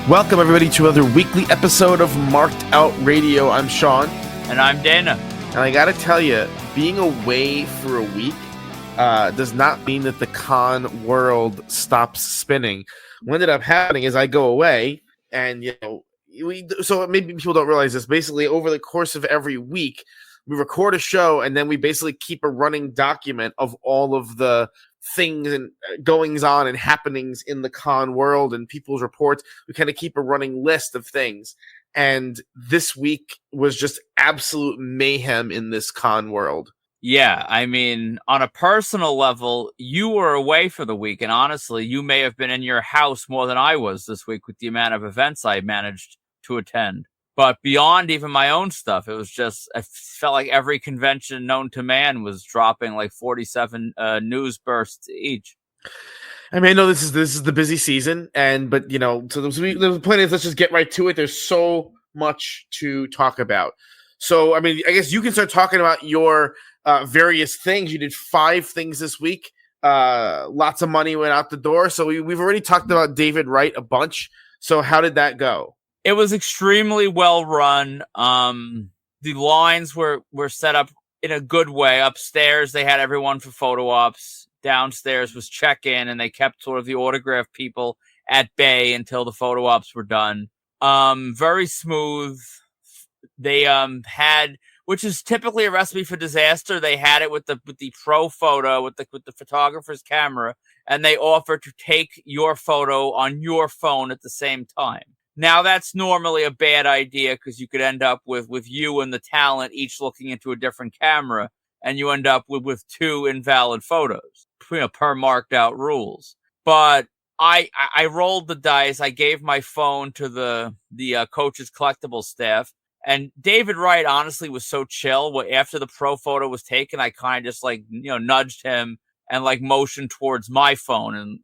Welcome, everybody, to another weekly episode of Marked Out Radio. I'm Sean. And I'm Dana. And I gotta tell you, being away for a week does not mean that the con world stops spinning. What ended up happening is I go away, and, so maybe people don't realize this. Basically, over the course of every week, we record a show, and then we basically keep a running document of all of the things and goings on and happenings in the con world and people's reports. We kind of keep a running list of things. And this week was just absolute mayhem in this con world. Yeah, I mean, on a personal level, you were away for the week, and honestly, you may have been in your house more than I was this week with the amount of events I managed to attend. But beyond even my own stuff, it was just, I felt like every convention known to man was dropping like 47 news bursts each. I mean, I know this is the busy season, but so the point is, let's just get right to it. There's so much to talk about. So, I mean, I guess you can start talking about your various things. You did 5 things this week. Lots of money went out the door. So we've already talked about David Wright a bunch. So how did that go? It was extremely well run. The lines were set up in a good way. Upstairs, they had everyone for photo ops. Downstairs was check-in, and they kept sort of the autograph people at bay until the photo ops were done. Very smooth. They had, which is typically a recipe for disaster. They had it with the pro photo with the photographer's camera, and they offered to take your photo on your phone at the same time. Now, that's normally a bad idea because you could end up with you and the talent each looking into a different camera, and you end up with 2 invalid photos, per marked out rules. But I rolled the dice. I gave my phone to the coach's collectible staff, and David Wright honestly was so chill. After the pro photo was taken, I kind of just nudged him and motioned towards my phone and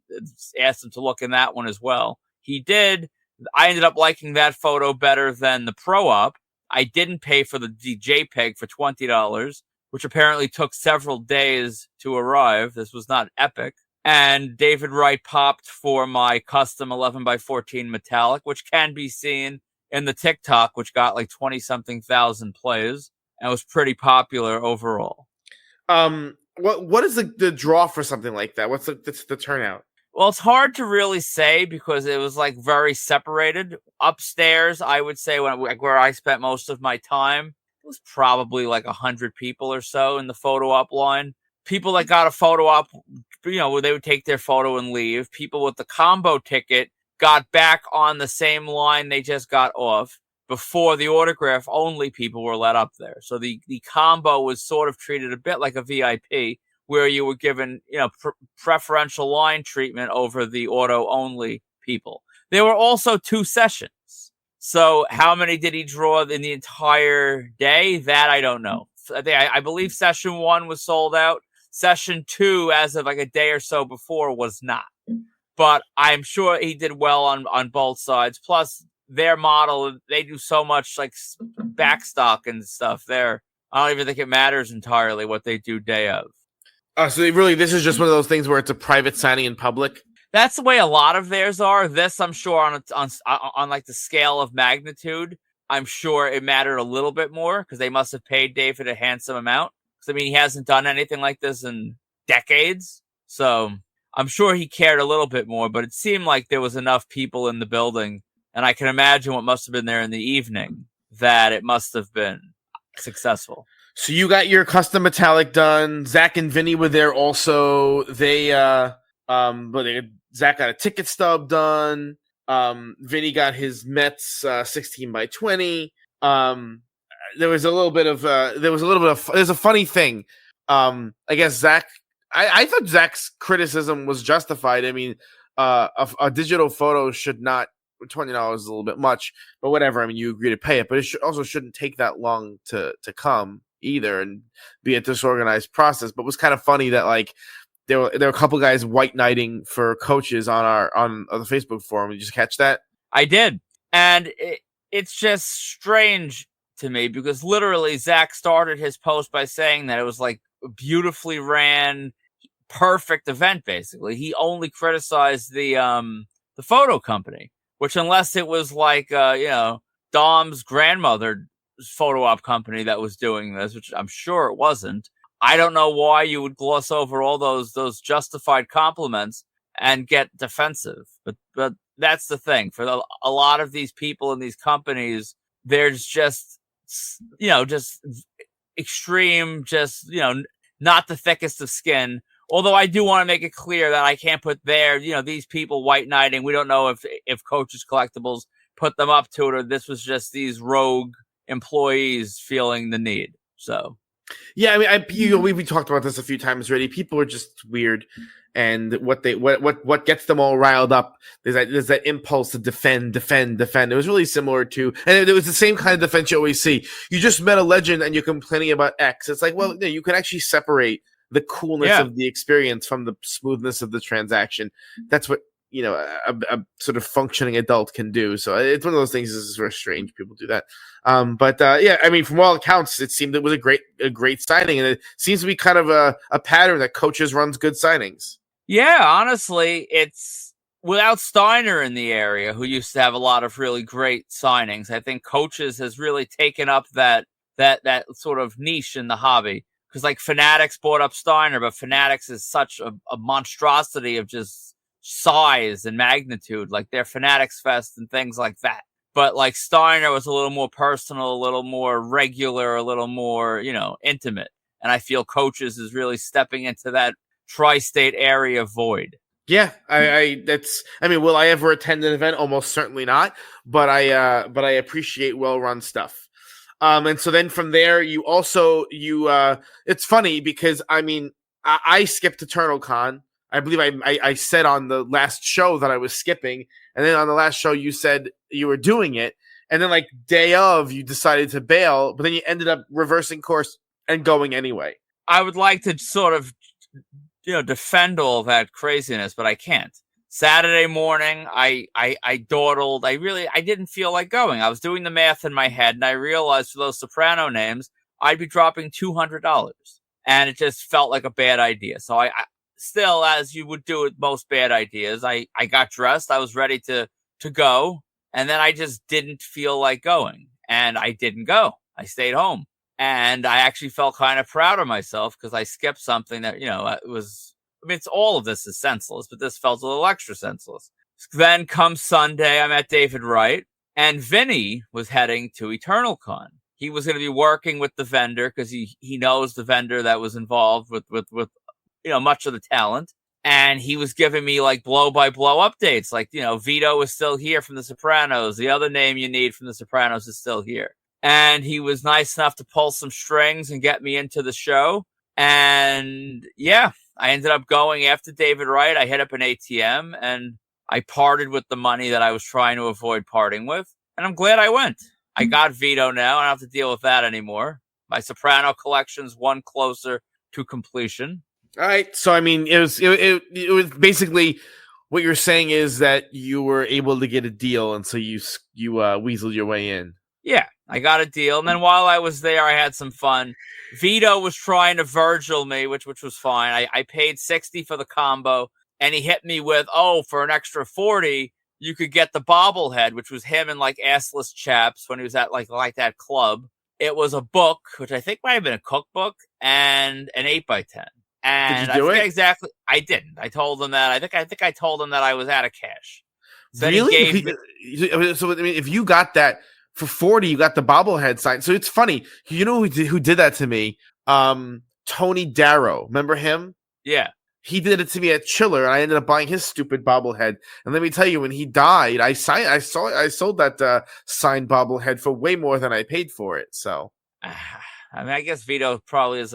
asked him to look in that one as well. He did. I ended up liking that photo better than the pro op. I didn't pay for the JPEG for $20, which apparently took several days to arrive. This was not epic. And David Wright popped for my custom 11x14 metallic, which can be seen in the TikTok, which got 20-something thousand plays and was pretty popular overall. What is the draw for something like that? What's the turnout? Well, it's hard to really say because it was very separated. Upstairs, I would say where I spent most of my time, it was probably 100 people or so in the photo op line. People that got a photo op, where they would take their photo and leave. People with the combo ticket got back on the same line they just got off before the autograph only people were let up there. So the combo was sort of treated a bit like a VIP, where you were given, preferential line treatment over the auto-only people. There were also 2 sessions. So how many did he draw in the entire day? That I don't know. I believe session 1 was sold out. Session 2, as of a day or so before, was not. But I'm sure he did well on both sides. Plus, their model, they do so much backstock and stuff there. I don't even think it matters entirely what they do day of. So this is just one of those things where it's a private signing in public? That's the way a lot of theirs are. This, I'm sure, on the scale of magnitude, I'm sure it mattered a little bit more because they must have paid David a handsome amount. Because, he hasn't done anything like this in decades. So I'm sure he cared a little bit more, but it seemed like there was enough people in the building, and I can imagine what must have been there in the evening, that it must have been successful. So you got your custom metallic done. Zach and Vinny were there also. Zach got a ticket stub done. Vinny got his Mets 16x20. There's a funny thing. I guess Zach. I thought Zach's criticism was justified. I mean, a digital photo should not. $20 is a little bit much, but whatever. You agree to pay it, but it also shouldn't take that long to come either and be a disorganized process. But it was kind of funny that there were a couple guys white knighting for coaches on the Facebook forum. Did you just catch that? I did, and it's just strange to me because literally Zach started his post by saying that it was a beautifully ran, perfect event. Basically, he only criticized the photo company. which unless it was like, Dom's grandmother's photo op company that was doing this, which I'm sure it wasn't. I don't know why you would gloss over all those justified compliments and get defensive. But that's the thing. For a lot of these people in these companies, there's just, just extreme, not the thickest of skin. Although I do want to make it clear that I can't put these people white knighting. We don't know if Coaches Collectibles put them up to it, or this was just these rogue employees feeling the need. So, yeah, I mean, we talked about this a few times already. People are just weird, and what gets them all riled up there's that impulse to defend. It was really similar to, and it was the same kind of defense you always see. You just met a legend and you're complaining about X. It's like, well, you can actually separate the coolness of the experience from the smoothness of the transaction. That's what a sort of functioning adult can do. So it's one of those things. This is very strange. People do that. Yeah, I mean, from all accounts, it seemed it was a great signing, and it seems to be kind of a pattern that Coaches runs good signings. Yeah, honestly, it's without Steiner in the area, who used to have a lot of really great signings. I think Coaches has really taken up that sort of niche in the hobby. Because like Fanatics bought up Steiner, but Fanatics is such a monstrosity of just size and magnitude, like their Fanatics Fest and things like that. But like Steiner was a little more personal, a little more regular, a little more, intimate. And I feel Coaches is really stepping into that tri-state area void. Yeah, will I ever attend an event? Almost certainly not. But I appreciate well-run stuff. And so then from there, it's funny because I skipped Eternal Con. I believe I said on the last show that I was skipping, and then on the last show you said you were doing it, and then like day of you decided to bail, but then you ended up reversing course and going anyway. I would like to sort of, defend all that craziness, but I can't. Saturday morning, I dawdled. I didn't feel like going. I was doing the math in my head, and I realized for those Soprano names, I'd be dropping $200, and it just felt like a bad idea. So I still, as you would do with most bad ideas, I got dressed. I was ready to go, and then I just didn't feel like going, and I didn't go. I stayed home, and I actually felt kind of proud of myself because I skipped something that it was. I mean, it's all of this is senseless, but this felt a little extra senseless. Then comes Sunday, I'm at David Wright, and Vinny was heading to Eternal Con. He was going to be working with the vendor because he knows the vendor that was involved with much of the talent. And he was giving me like blow by blow updates. Like, Vito is still here from the Sopranos. The other name you need from the Sopranos is still here. And he was nice enough to pull some strings and get me into the show. And yeah, I ended up going after David Wright. I hit up an ATM and I parted with the money that I was trying to avoid parting with. And I'm glad I went. I got Vito now. I don't have to deal with that anymore. My Soprano collection's one closer to completion. All right. So, I mean, it was basically what you're saying is that you were able to get a deal. And so you weaseled your way in. Yeah, I got a deal. And then while I was there, I had some fun. Vito was trying to Virgil me, which was fine. I paid $60 for the combo, and he hit me with, for an extra $40, you could get the bobblehead, which was him and like assless chaps when he was at like that club. It was a book, which I think might have been a cookbook, and an 8x10. And did you do it? Exactly. I didn't. I told him that. I think I told him that I was out of cash. So really? So I mean, if you got that for $40, you got the bobblehead sign. So it's funny. You know who did that to me? Tony Darrow. Remember him? Yeah. He did it to me at Chiller, and I ended up buying his stupid bobblehead. And let me tell you, when he died, I sold that signed bobblehead for way more than I paid for it. So, I mean, I guess Vito probably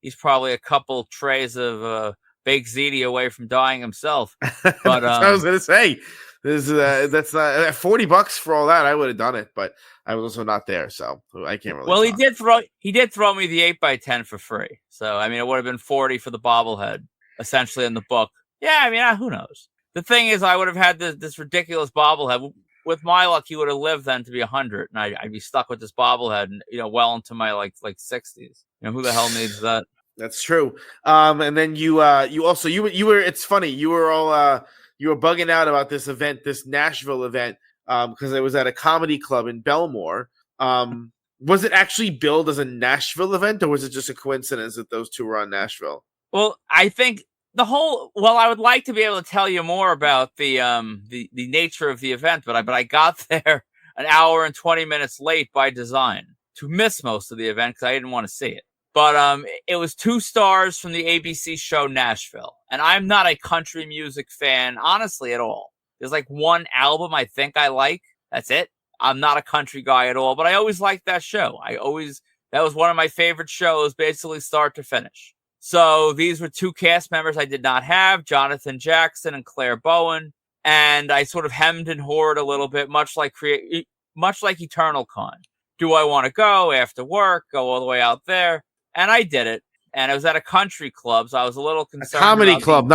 he's probably a couple trays of baked ziti away from dying himself. But that's what I was gonna say. That's not $40 for all that. I would have done it, but I was also not there, so I can't really. Well, he did throw me the 8x10 for free. So I mean, it would have been $40 for the bobblehead, essentially in the book. Yeah, I mean, who knows? The thing is, I would have had this ridiculous bobblehead. With my luck, he would have lived then to be 100, and I'd be stuck with this bobblehead, well into my like 60s. Who the hell needs that? That's true. And then you were. It's funny. You you were bugging out about this event, this Nashville event, because it was at a comedy club in Belmore. Was it actually billed as a Nashville event, or was it just a coincidence that those two were on Nashville? Well, I think I would like to be able to tell you more about the nature of the event, but I got there an hour and 20 minutes late by design to miss most of the event because I didn't want to see it. But it was 2 stars from the ABC show Nashville, and I'm not a country music fan, honestly, at all. There's like one album I think I like. That's it. I'm not a country guy at all, but I always liked that show. That was one of my favorite shows, basically start to finish. So these were 2 cast members I did not have, Jonathan Jackson and Claire Bowen, and I sort of hemmed and hawed a little bit, much like Eternal Con. Do I want to go after work, go all the way out there? And I did it. And it was at a country club, so I was a little concerned. A comedy club,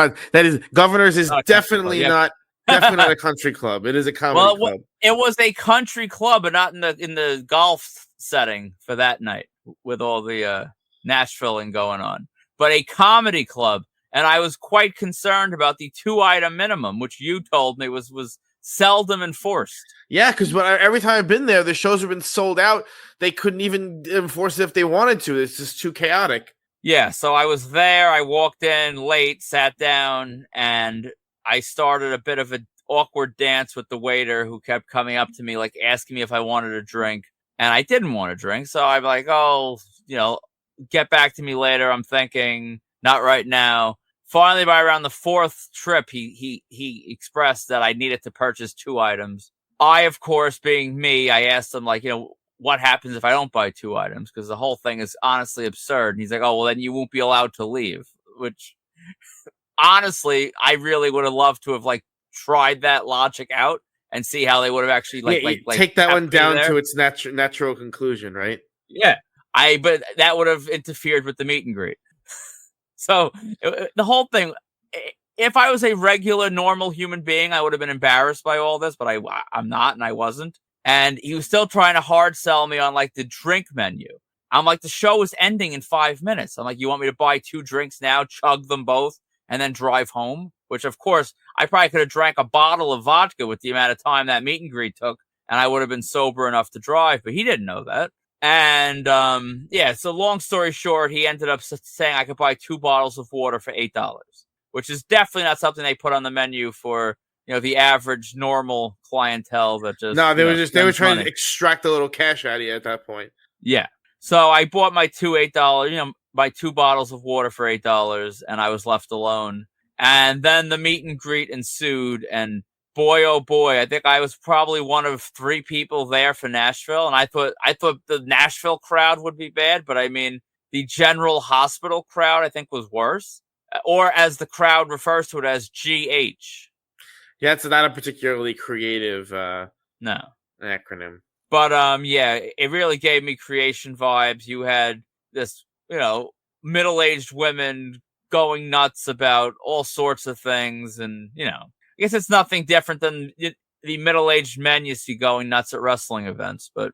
Governors is definitely not a country club. It is a comedy club. It was a country club, but not in the golf setting for that night with all the Nashvilling going on. But a comedy club, and I was quite concerned about the 2-item minimum, which you told me was seldom enforced. Yeah, because every time I've been there, the shows have been sold out. They couldn't even enforce it if they wanted to. It's just too chaotic. Yeah, so I was there. I walked in late, sat down, and I started a bit of an awkward dance with the waiter who kept coming up to me, like asking me if I wanted a drink. And I didn't want a drink, so I'm like, oh, get back to me later. I'm thinking, not right now. Finally, by around the 4th trip, he expressed that I needed to purchase 2 items. I, of course, being me, I asked him, like, what happens if I don't buy 2 items? Because the whole thing is honestly absurd. And he's like, oh, well, then you won't be allowed to leave. Which, honestly, I really would have loved to have, like, tried that logic out and see how they would have actually, take that one down to its natural conclusion, right? Yeah. But that would have interfered with the meet and greet. So the whole thing, if I was a regular, normal human being, I would have been embarrassed by all this, but I'm not, and I wasn't. And he was still trying to hard sell me on like the drink menu. I'm like, the show is ending in 5 minutes. I'm like, you want me to buy 2 drinks now, chug them both, and then drive home? Which, of course, I probably could have drank a bottle of vodka with the amount of time that meet and greet took, and I would have been sober enough to drive, but he didn't know that. And, so long story short, he ended up saying I could buy 2 bottles of water for $8, which is definitely not something they put on the menu for, the average normal clientele that just... No, they were trying to extract a little cash out of you at that point. Yeah. So I bought my 2 $8, my 2 bottles of water for $8, and I was left alone. And then the meet and greet ensued, and boy, oh boy, I think I was probably one of 3 people there for Nashville, and I thought the Nashville crowd would be bad, but I mean, the General Hospital crowd, I think, was worse. Or as the crowd refers to it as GH. Yeah, it's not a particularly creative acronym. But, it really gave me creation vibes. You had this, middle-aged women going nuts about all sorts of things, and, I guess it's nothing different than the middle-aged men you see going nuts at wrestling events, but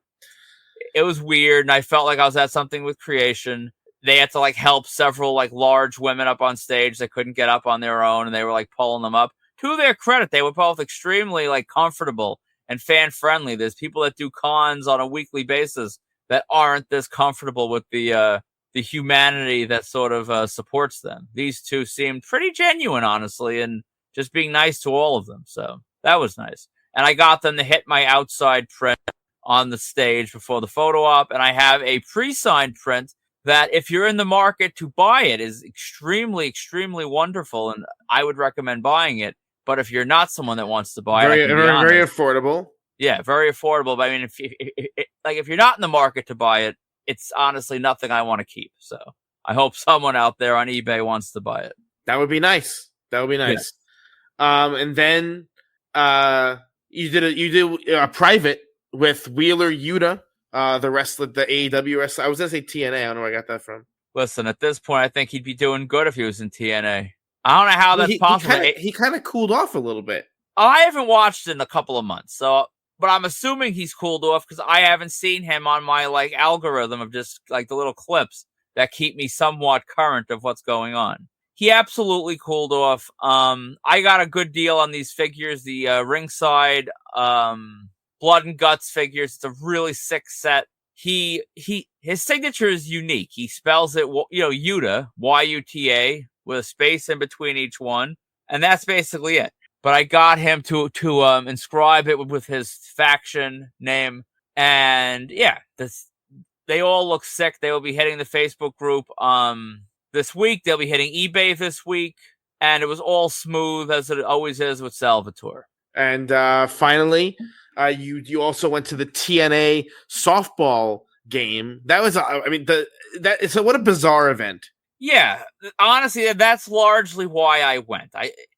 it was weird, and I felt like I was at something with creation. They had to, like, help several, like, large women up on stage that couldn't get up on their own, and they were, like, pulling them up. To their credit, they were both extremely, like, comfortable and fan-friendly. There's people that do cons on a weekly basis that aren't this comfortable with the humanity that sort of supports them. These 2 seemed pretty genuine, honestly, and just being nice to all of them. So that was nice. And I got them to hit my outside print on the stage before the photo op. And I have a pre-signed print that, if you're in the market to buy it, is extremely, extremely wonderful. And I would recommend buying it. But if you're not someone that wants to buy it, very affordable. Yeah, very affordable. But I mean, if you're not in the market to buy it, it's honestly nothing I want to keep. So I hope someone out there on eBay wants to buy it. That would be nice. Yeah. And then you did a private with Wheeler Yuta, the wrestler, the AEW wrestler. I was gonna say TNA. I don't know where I got that from. Listen, at this point, I think he'd be doing good if he was in TNA. I don't know how that's possible. He kind of cooled off a little bit. I haven't watched it in a couple of months, but I'm assuming he's cooled off because I haven't seen him on my algorithm of just the little clips that keep me somewhat current of what's going on. he absolutely cooled off. I got a good deal on these figures, the ringside blood and guts figures. It's a really sick set. His signature is unique. He spells it, Yuta, Y-U-T-A, with a space in between each one, and that's basically it. But I got him to inscribe it with his faction name, and yeah, they all look sick. They will be hitting the Facebook group this week. They'll be hitting eBay this week, and it was all smooth as it always is with Salvatore. And finally, you also went to the TNA softball game. That was, so what a bizarre event. Yeah, honestly, that's largely why I went.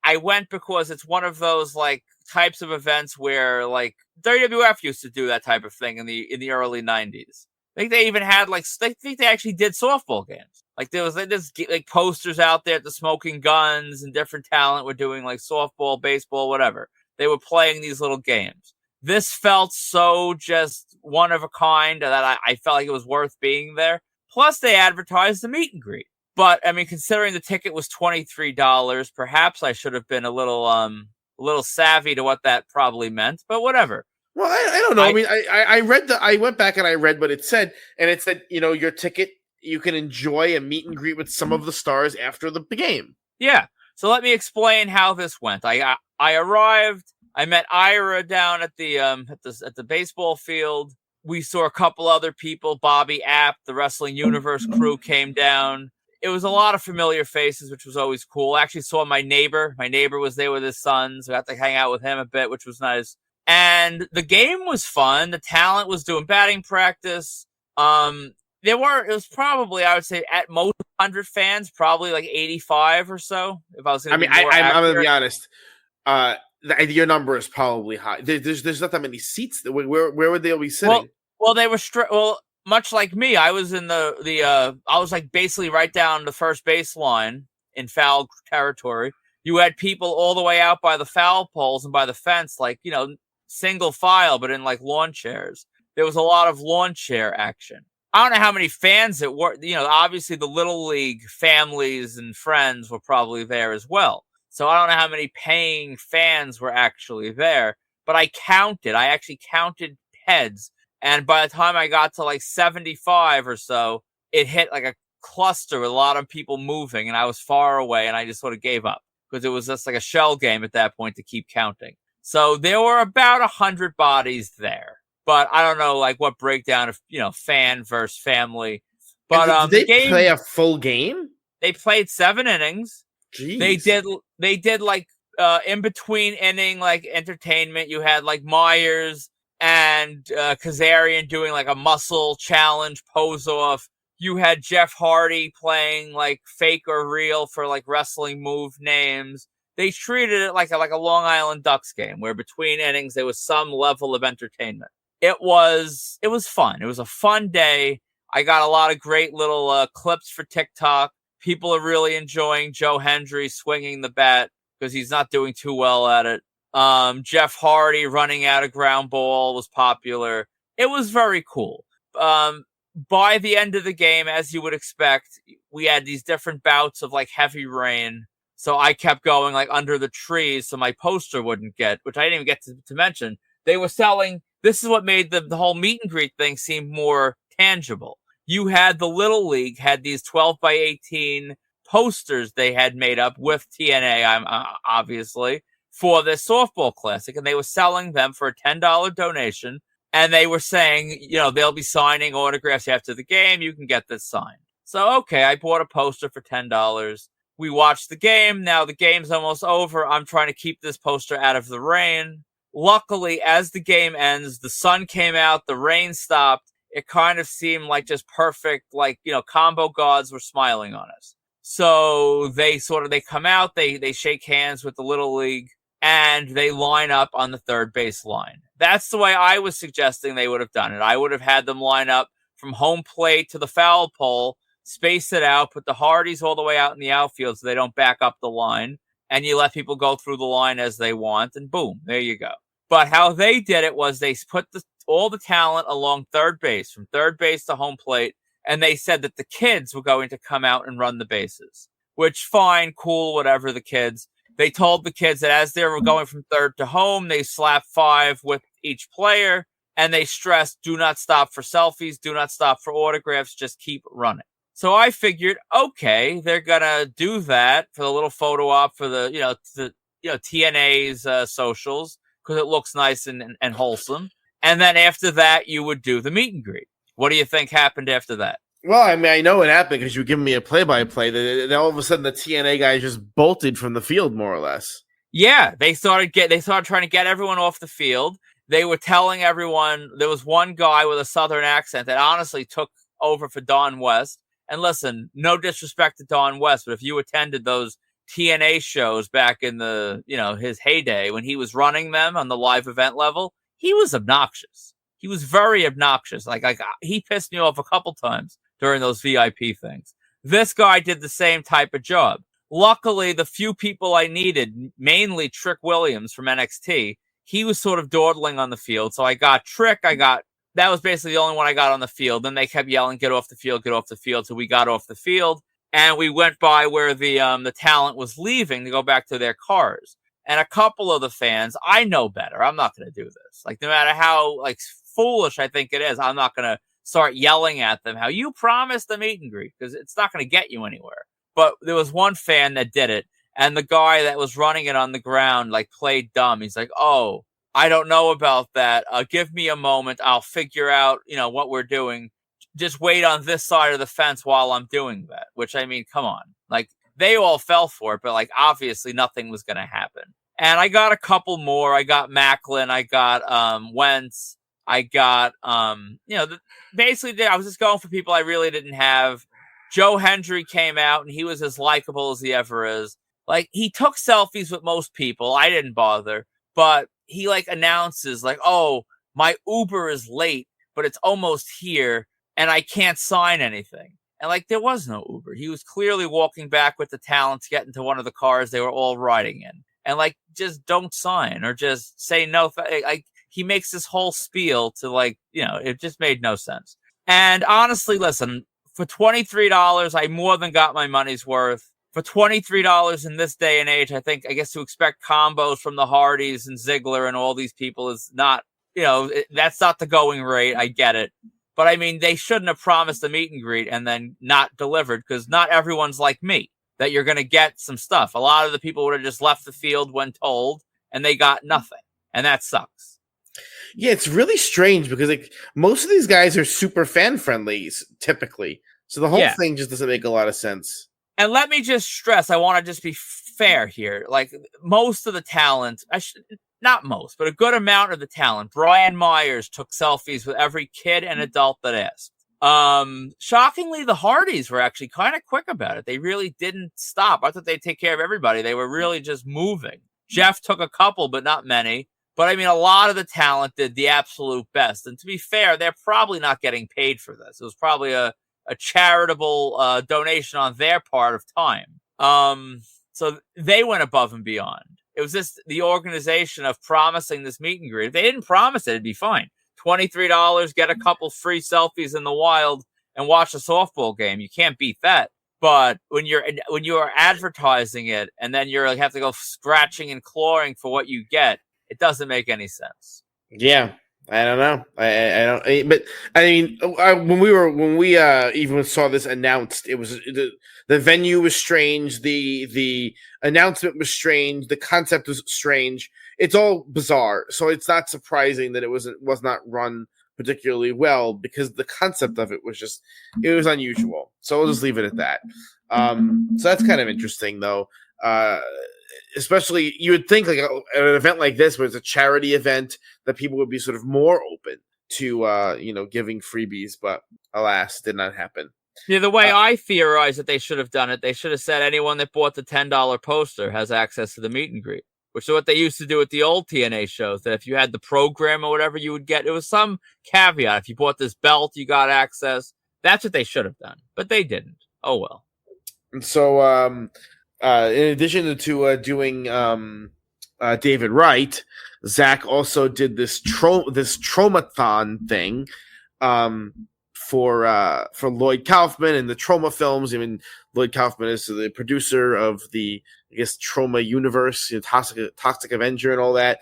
I went because it's one of those like types of events where like WWF used to do that type of thing in the early 90s. I think they even had I think they actually did softball games. Like there was like posters out there at the Smoking Guns, and different talent were doing like softball, baseball, whatever. They were playing these little games. This felt so just one of a kind that I felt like it was worth being there. Plus, they advertised the meet and greet. But I mean, considering the ticket was $23, perhaps I should have been a little savvy to what that probably meant. But whatever. Well, I don't know. I mean, I went back and I read what it said, and it said, your ticket, you can enjoy a meet and greet with some of the stars after the game. Yeah. So let me explain how this went. I arrived. I met Ira down at the baseball field. We saw a couple other people. Bobby App, the Wrestling Universe crew came down. It was a lot of familiar faces, which was always cool. I actually saw my neighbor. My neighbor was there with his sons. I got to hang out with him a bit, which was nice. And the game was fun. The talent was doing batting practice. It was probably, I would say, at most 100 fans, probably like 85 or so. If I was going to I'm going to be honest. Your number is probably high. There's not that many seats. Where would they all be sitting? Well, they were much like me. I was in I was like basically right down the first baseline in foul territory. You had people all the way out by the foul poles and by the fence, like, single file, but in like lawn chairs. There was a lot of lawn chair action. I don't know how many fans it were. Obviously the Little League families and friends were probably there as well. So I don't know how many paying fans were actually there, but I actually counted heads. And by the time I got to like 75 or so, it hit like a cluster with a lot of people moving, and I was far away, and I just sort of gave up because it was just like a shell game at that point to keep counting. So there were about 100 bodies there, but I don't know like what breakdown of, fan versus family. But did they play a full game? They played 7 innings. Jeez. They did like in between inning like entertainment. You had like Myers and Kazarian doing like a muscle challenge pose off. You had Jeff Hardy playing like fake or real for like wrestling move names. They treated it like a Long Island Ducks game where between innings there was some level of entertainment. It was fun. It was a fun day. I got a lot of great little clips for TikTok. People are really enjoying Joe Hendry swinging the bat because he's not doing too well at it. Jeff Hardy running out a ground ball was popular. It was very cool. By the end of the game, as you would expect, we had these different bouts of like heavy rain. So I kept going like under the trees so my poster wouldn't get, which I didn't even get to mention. They were selling, this is what made the whole meet and greet thing seem more tangible. You had the Little League had these 12 by 18 posters they had made up with TNA, obviously, for this softball classic, and they were selling them for a $10 donation, and they were saying, they'll be signing autographs after the game. You can get this signed. So, okay, I bought a poster for $10. We watched the game. Now the game's almost over. I'm trying to keep this poster out of the rain. Luckily, as the game ends, the sun came out, the rain stopped. It kind of seemed like just perfect, like, combo gods were smiling on us. So they come out, they shake hands with the Little League, and they line up on the third base line. That's the way I was suggesting they would have done it. I would have had them line up from home plate to the foul pole, space it out, put the Hardys all the way out in the outfield so they don't back up the line, and you let people go through the line as they want, and boom, there you go. But how they did it was they put all the talent along third base, from third base to home plate, and they said that the kids were going to come out and run the bases. which fine, cool, whatever, the kids. They told the kids that as they were going from third to home, they slapped 5 with each player, and they stressed, do not stop for selfies, do not stop for autographs, just keep running. So I figured, okay, they're gonna do that for the little photo op for the TNA's socials, because it looks nice and wholesome. And then after that, you would do the meet and greet. What do you think happened after that? Well, I mean, I know it happened because you were giving me a play-by-play. Then all of a sudden, the TNA guys just bolted from the field, more or less. Yeah, they started trying to get everyone off the field. They were telling everyone, there was one guy with a southern accent that honestly took over for Don West. And listen, no disrespect to Don West, but if you attended those TNA shows back in the, his heyday when he was running them on the live event level, he was obnoxious. He was very obnoxious. Like he pissed me off a couple times during those VIP things. This guy did the same type of job. Luckily, the few people I needed, mainly Trick Williams from NXT, he was sort of dawdling on the field. So I got Trick, that was basically the only one I got on the field. Then they kept yelling, get off the field, get off the field. So we got off the field, and we went by where the talent was leaving to go back to their cars. And a couple of the fans, I know better. I'm not going to do this. Like, no matter how foolish I think it is, I'm not going to start yelling at them how you promised the meet and greet, because it's not going to get you anywhere. But there was one fan that did it, and the guy that was running it on the ground played dumb. He's like, oh, I don't know about that. Give me a moment. I'll figure out, what we're doing. Just wait on this side of the fence while I'm doing that. Which, I mean, come on. They all fell for it, but obviously nothing was going to happen. And I got a couple more. I got Macklin. I got Wentz. I got, basically I was just going for people I really didn't have. Joe Hendry came out, and he was as likable as he ever is. He took selfies with most people. I didn't bother. But he announces oh, my Uber is late, but it's almost here, and I can't sign anything. And there was no Uber. He was clearly walking back with the talent to get into one of the cars they were all riding in. And just don't sign or just say no. He makes this whole spiel to it just made no sense. And honestly, listen, for $23, I more than got my money's worth. For $23 in this day and age, I guess to expect combos from the Hardys and Ziggler and all these people is not, that's not the going rate. I get it. But I mean, they shouldn't have promised a meet and greet and then not delivered, because not everyone's like me, that you're going to get some stuff. A lot of the people would have just left the field when told, and they got nothing. And that sucks. Yeah, it's really strange because most of these guys are super fan friendly typically. So the whole thing just doesn't make a lot of sense. And let me just stress, I want to just be fair here. Most of the talent, not most, but a good amount of the talent, Brian Myers took selfies with every kid and adult that asked. Shockingly, the Hardys were actually kind of quick about it. They really didn't stop. I thought they'd take care of everybody. They were really just moving. Jeff took a couple, but not many. But I mean, a lot of the talent did the absolute best. And to be fair, they're probably not getting paid for this. It was probably a charitable donation on their part of time. So they went above and beyond. It was just the organization of promising this meet and greet. If they didn't promise it, it'd be fine. $23, get a couple free selfies in the wild, and watch a softball game. You can't beat that. But when you're advertising it, and then you're have to go scratching and clawing for what you get, it doesn't make any sense. Yeah. I don't know. I don't. But I mean, when we even saw this announced, it was the venue was strange. The announcement was strange. The concept was strange. It's all bizarre. So it's not surprising that it was not run particularly well, because the concept of it was unusual. So we'll just leave it at that. So that's kind of interesting, though. Especially, you would think an event like this, where it's a charity event, that people would be sort of more open to giving freebies, but alas, did not happen. Yeah, the way I theorize that they should have done it, they should have said anyone that bought the $10 poster has access to the meet and greet, which is what they used to do at the old TNA shows, that if you had the program or whatever, you would get, it was some caveat. If you bought this belt, you got access. That's what they should have done, but they didn't. Oh, well. And so, in addition to doing David Wright, Zach also did this Tromathon thing for Lloyd Kaufman and the Trauma films. I mean, Lloyd Kaufman is the producer of the, I guess, Trauma universe, Toxic Avenger and all that.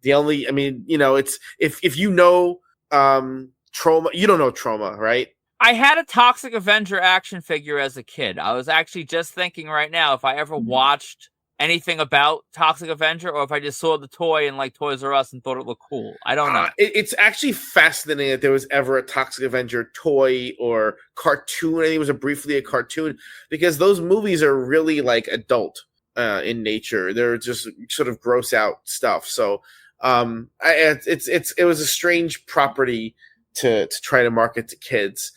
It's if you know Trauma, you don't know Trauma, right? I had a Toxic Avenger action figure as a kid. I was actually just thinking right now if I ever watched anything about Toxic Avenger or if I just saw the toy in like Toys R Us and thought it looked cool. I don't know. It's actually fascinating that there was ever a Toxic Avenger toy or cartoon. I think it was briefly a cartoon, because those movies are really like adult in nature. They're just sort of gross out stuff. So it was a strange property to try to market to kids.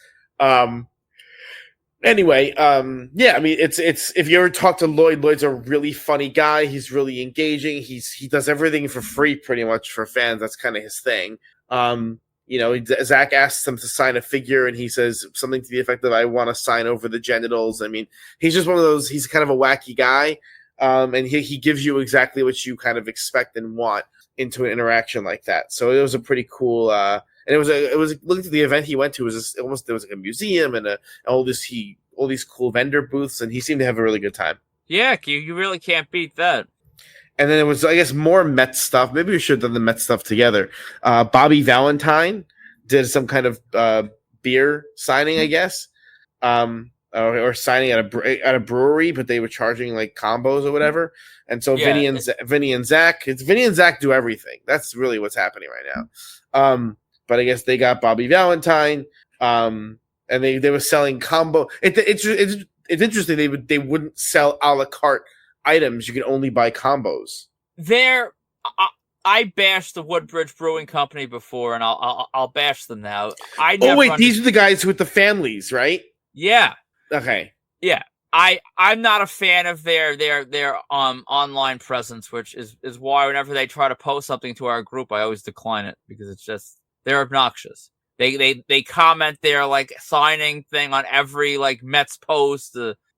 Anyway, I mean, it's if you ever talk to Lloyd's a really funny guy. He's really engaging. He does everything for free pretty much for fans. That's kind of his thing. Zach asks him to sign a figure and he says something to the effect of, I want to sign over the genitals. I mean, he's just one of those, he's kind of a wacky guy. And he gives you exactly what you kind of expect and want into an interaction like that. So it was a pretty cool, and it was looking at the event he went to, there was like a museum and all these cool vendor booths, and he seemed to have a really good time. Yeah, you really can't beat that. And then it was, I guess, more Mets stuff. Maybe we should have done the Mets stuff together. Bobby Valentine did some kind of beer signing, I guess, or signing at a brewery, but they were charging like combos or whatever. And so Vinny and Zach do everything. That's really what's happening right now. But I guess they got Bobby Valentine, and they were selling combo. It's interesting. They wouldn't sell a la carte items. You can only buy combos. I bashed the Woodbridge Brewing Company before, and I'll bash them now. These are the guys with the families, right? Yeah. Okay. Yeah. I'm not a fan of their online presence, which is why whenever they try to post something to our group, I always decline it because it's just, they're obnoxious. They comment their like signing thing on every like Mets post,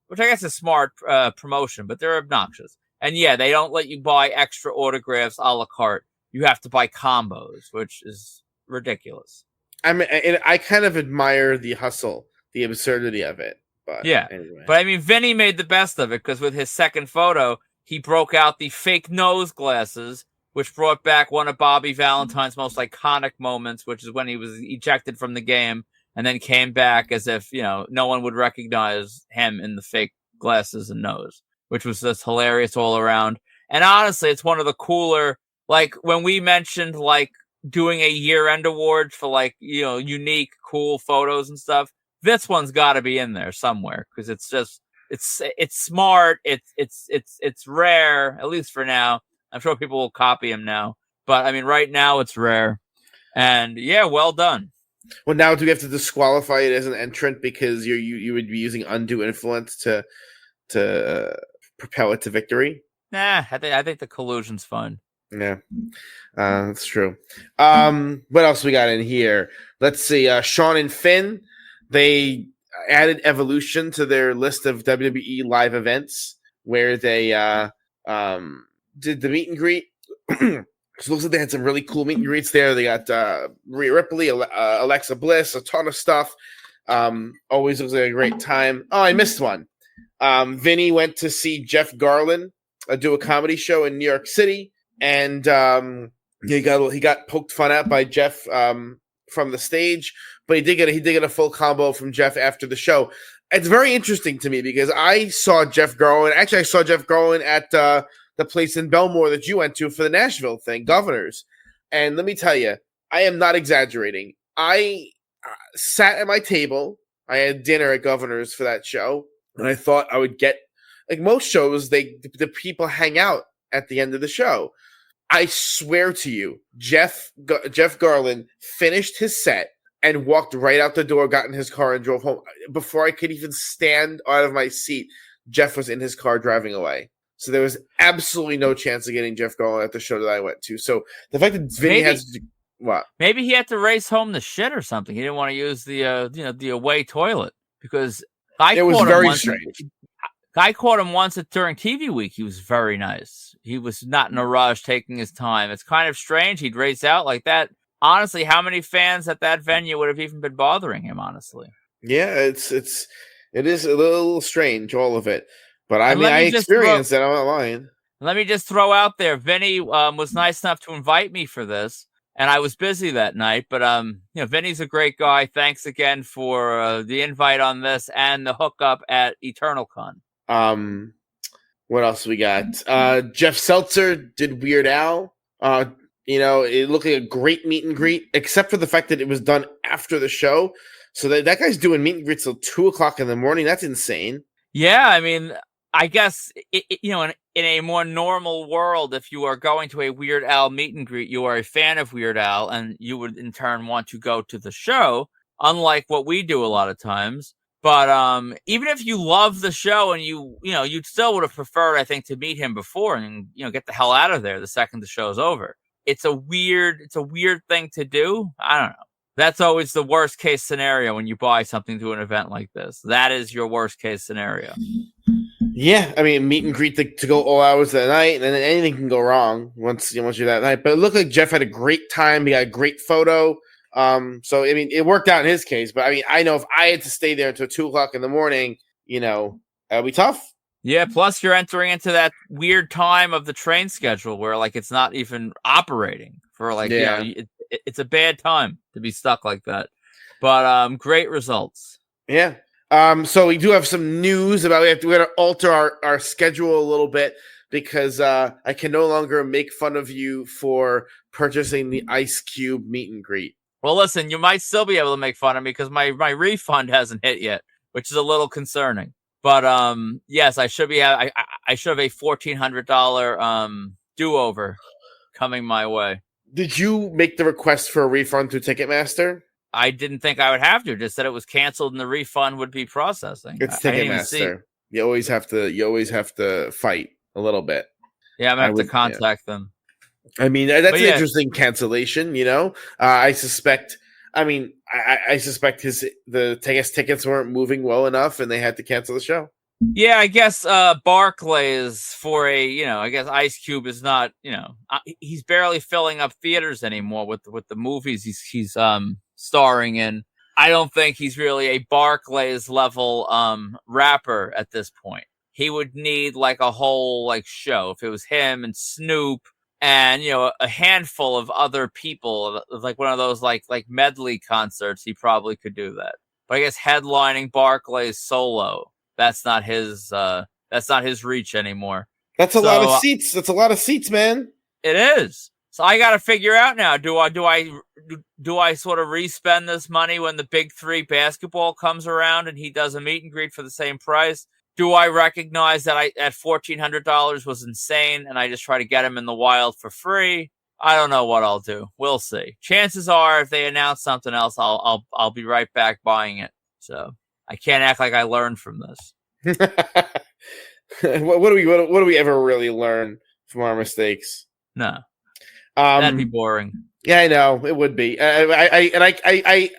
which I guess is smart promotion, but they're obnoxious. And yeah, they don't let you buy extra autographs a la carte. You have to buy combos, which is ridiculous. I kind of admire the hustle, the absurdity of it. But yeah, anyway. But I mean, Vinny made the best of it because with his second photo, he broke out the fake nose glasses, which brought back one of Bobby Valentine's most iconic moments, which is when he was ejected from the game and then came back as if, no one would recognize him in the fake glasses and nose, which was just hilarious all around. And honestly, it's one of the cooler, like when we mentioned like doing a year-end award for like, unique, cool photos and stuff. This one's got to be in there somewhere because it's just it's smart. It's rare, at least for now. I'm sure people will copy him now, but I mean, right now it's rare. And yeah, well done. Well, now do we have to disqualify it as an entrant because you would be using undue influence to propel it to victory? Nah, I think the collusion's fun. Yeah, that's true. What else we got in here? Let's see. Sean and Finn. They added Evolution to their list of WWE live events where they did the meet and greet. So it looks like they had some really cool meet and greets there. They got Rhea Ripley, Alexa Bliss, a ton of stuff. Always looks like a great time. Oh, I missed one. Vinny went to see Jeff Garlin do a comedy show in New York City, and he got poked fun at by Jeff from the stage. But he did get a full combo from Jeff after the show. It's very interesting to me because I saw Jeff Garlin. Actually, I saw Jeff Garlin at the place in Belmore that you went to for the Nashville thing, Governors. And let me tell you, I am not exaggerating. I sat at my table. I had dinner at Governors for that show, and I thought I would get, like most shows, the people hang out at the end of the show. I swear to you, Jeff Garlin finished his set and walked right out the door, got in his car, and drove home. Before I could even stand out of my seat, Jeff was in his car driving away. So there was absolutely no chance of getting Jeff Garlin at the show that I went to. So the fact that Vinny has what? Maybe he had to race home the shit or something. He didn't want to use the away toilet because it was very strange. I caught him once during TV week. He was very nice. He was not in a rush, taking his time. It's kind of strange. He'd race out like that. honestly, how many fans at that venue would have even been bothering him? Honestly, Yeah, it is a little strange, all of it. But I and mean, I experienced that online. let me just throw out there, Vinny was nice enough to invite me for this, and I was busy that night. But Vinny's a great guy. Thanks again for the invite on this and the hookup at EternalCon. What else we got? Jeff Seltzer did Weird Al. It looked like a great meet and greet, except for the fact that it was done after the show. So that guy's doing meet and greets till 2:00 in the morning. That's insane. Yeah, I mean, I guess in a more normal world, if you are going to a Weird Al meet and greet, you are a fan of Weird Al, and you would in turn want to go to the show. Unlike what we do a lot of times. But even if you love the show and you still would have preferred, I think, to meet him before and get the hell out of there the second the show's over. It's a weird thing to do. I don't know. That's always the worst case scenario when you buy something to an event like this. That is your worst case scenario. Yeah, I mean, meet and greet to go all hours of the night, and then anything can go wrong once you're that night. But it looked like Jeff had a great time. He got a great photo. So I mean, it worked out in his case, but I mean, I know if I had to stay there until 2:00 in the morning, that'd be tough. Yeah. Plus, you're entering into that weird time of the train schedule where it's not even operating for it's a bad time to be stuck like that. But great results. Yeah. So we do have some news about we're going to alter our schedule a little bit because I can no longer make fun of you for purchasing the Ice Cube meet and greet. Well, listen, you might still be able to make fun of me because my refund hasn't hit yet, which is a little concerning. But yes, I should have a $1,400 do-over coming my way. Did you make the request for a refund through Ticketmaster? I didn't think I would have to. Just said it was canceled and the refund would be processing. It's Ticketmaster. You always have to fight a little bit. Yeah, I'm gonna have to contact them. I mean, that's an interesting cancellation, I suspect. I mean, I suspect the tickets weren't moving well enough, and they had to cancel the show. Yeah, I guess Barclays for I guess Ice Cube is not, he's barely filling up theaters anymore with the movies he's starring in. I don't think he's really a Barclays level rapper at this point. He would need a whole show if it was him and Snoop. And, a handful of other people, one of those medley concerts, he probably could do that. But I guess headlining Barclays solo, that's not his reach anymore. That's a lot of seats. That's a lot of seats, man. It is. So I got to figure out now, do I sort of respend this money when the Big Three basketball comes around and he does a meet and greet for the same price? Do I recognize that at $1,400 was insane and I just try to get him in the wild for free? I don't know what I'll do. We'll see. Chances are if they announce something else, I'll be right back buying it. So I can't act like I learned from this. What do we ever really learn from our mistakes? No. That'd be boring. Yeah, I know it would be. I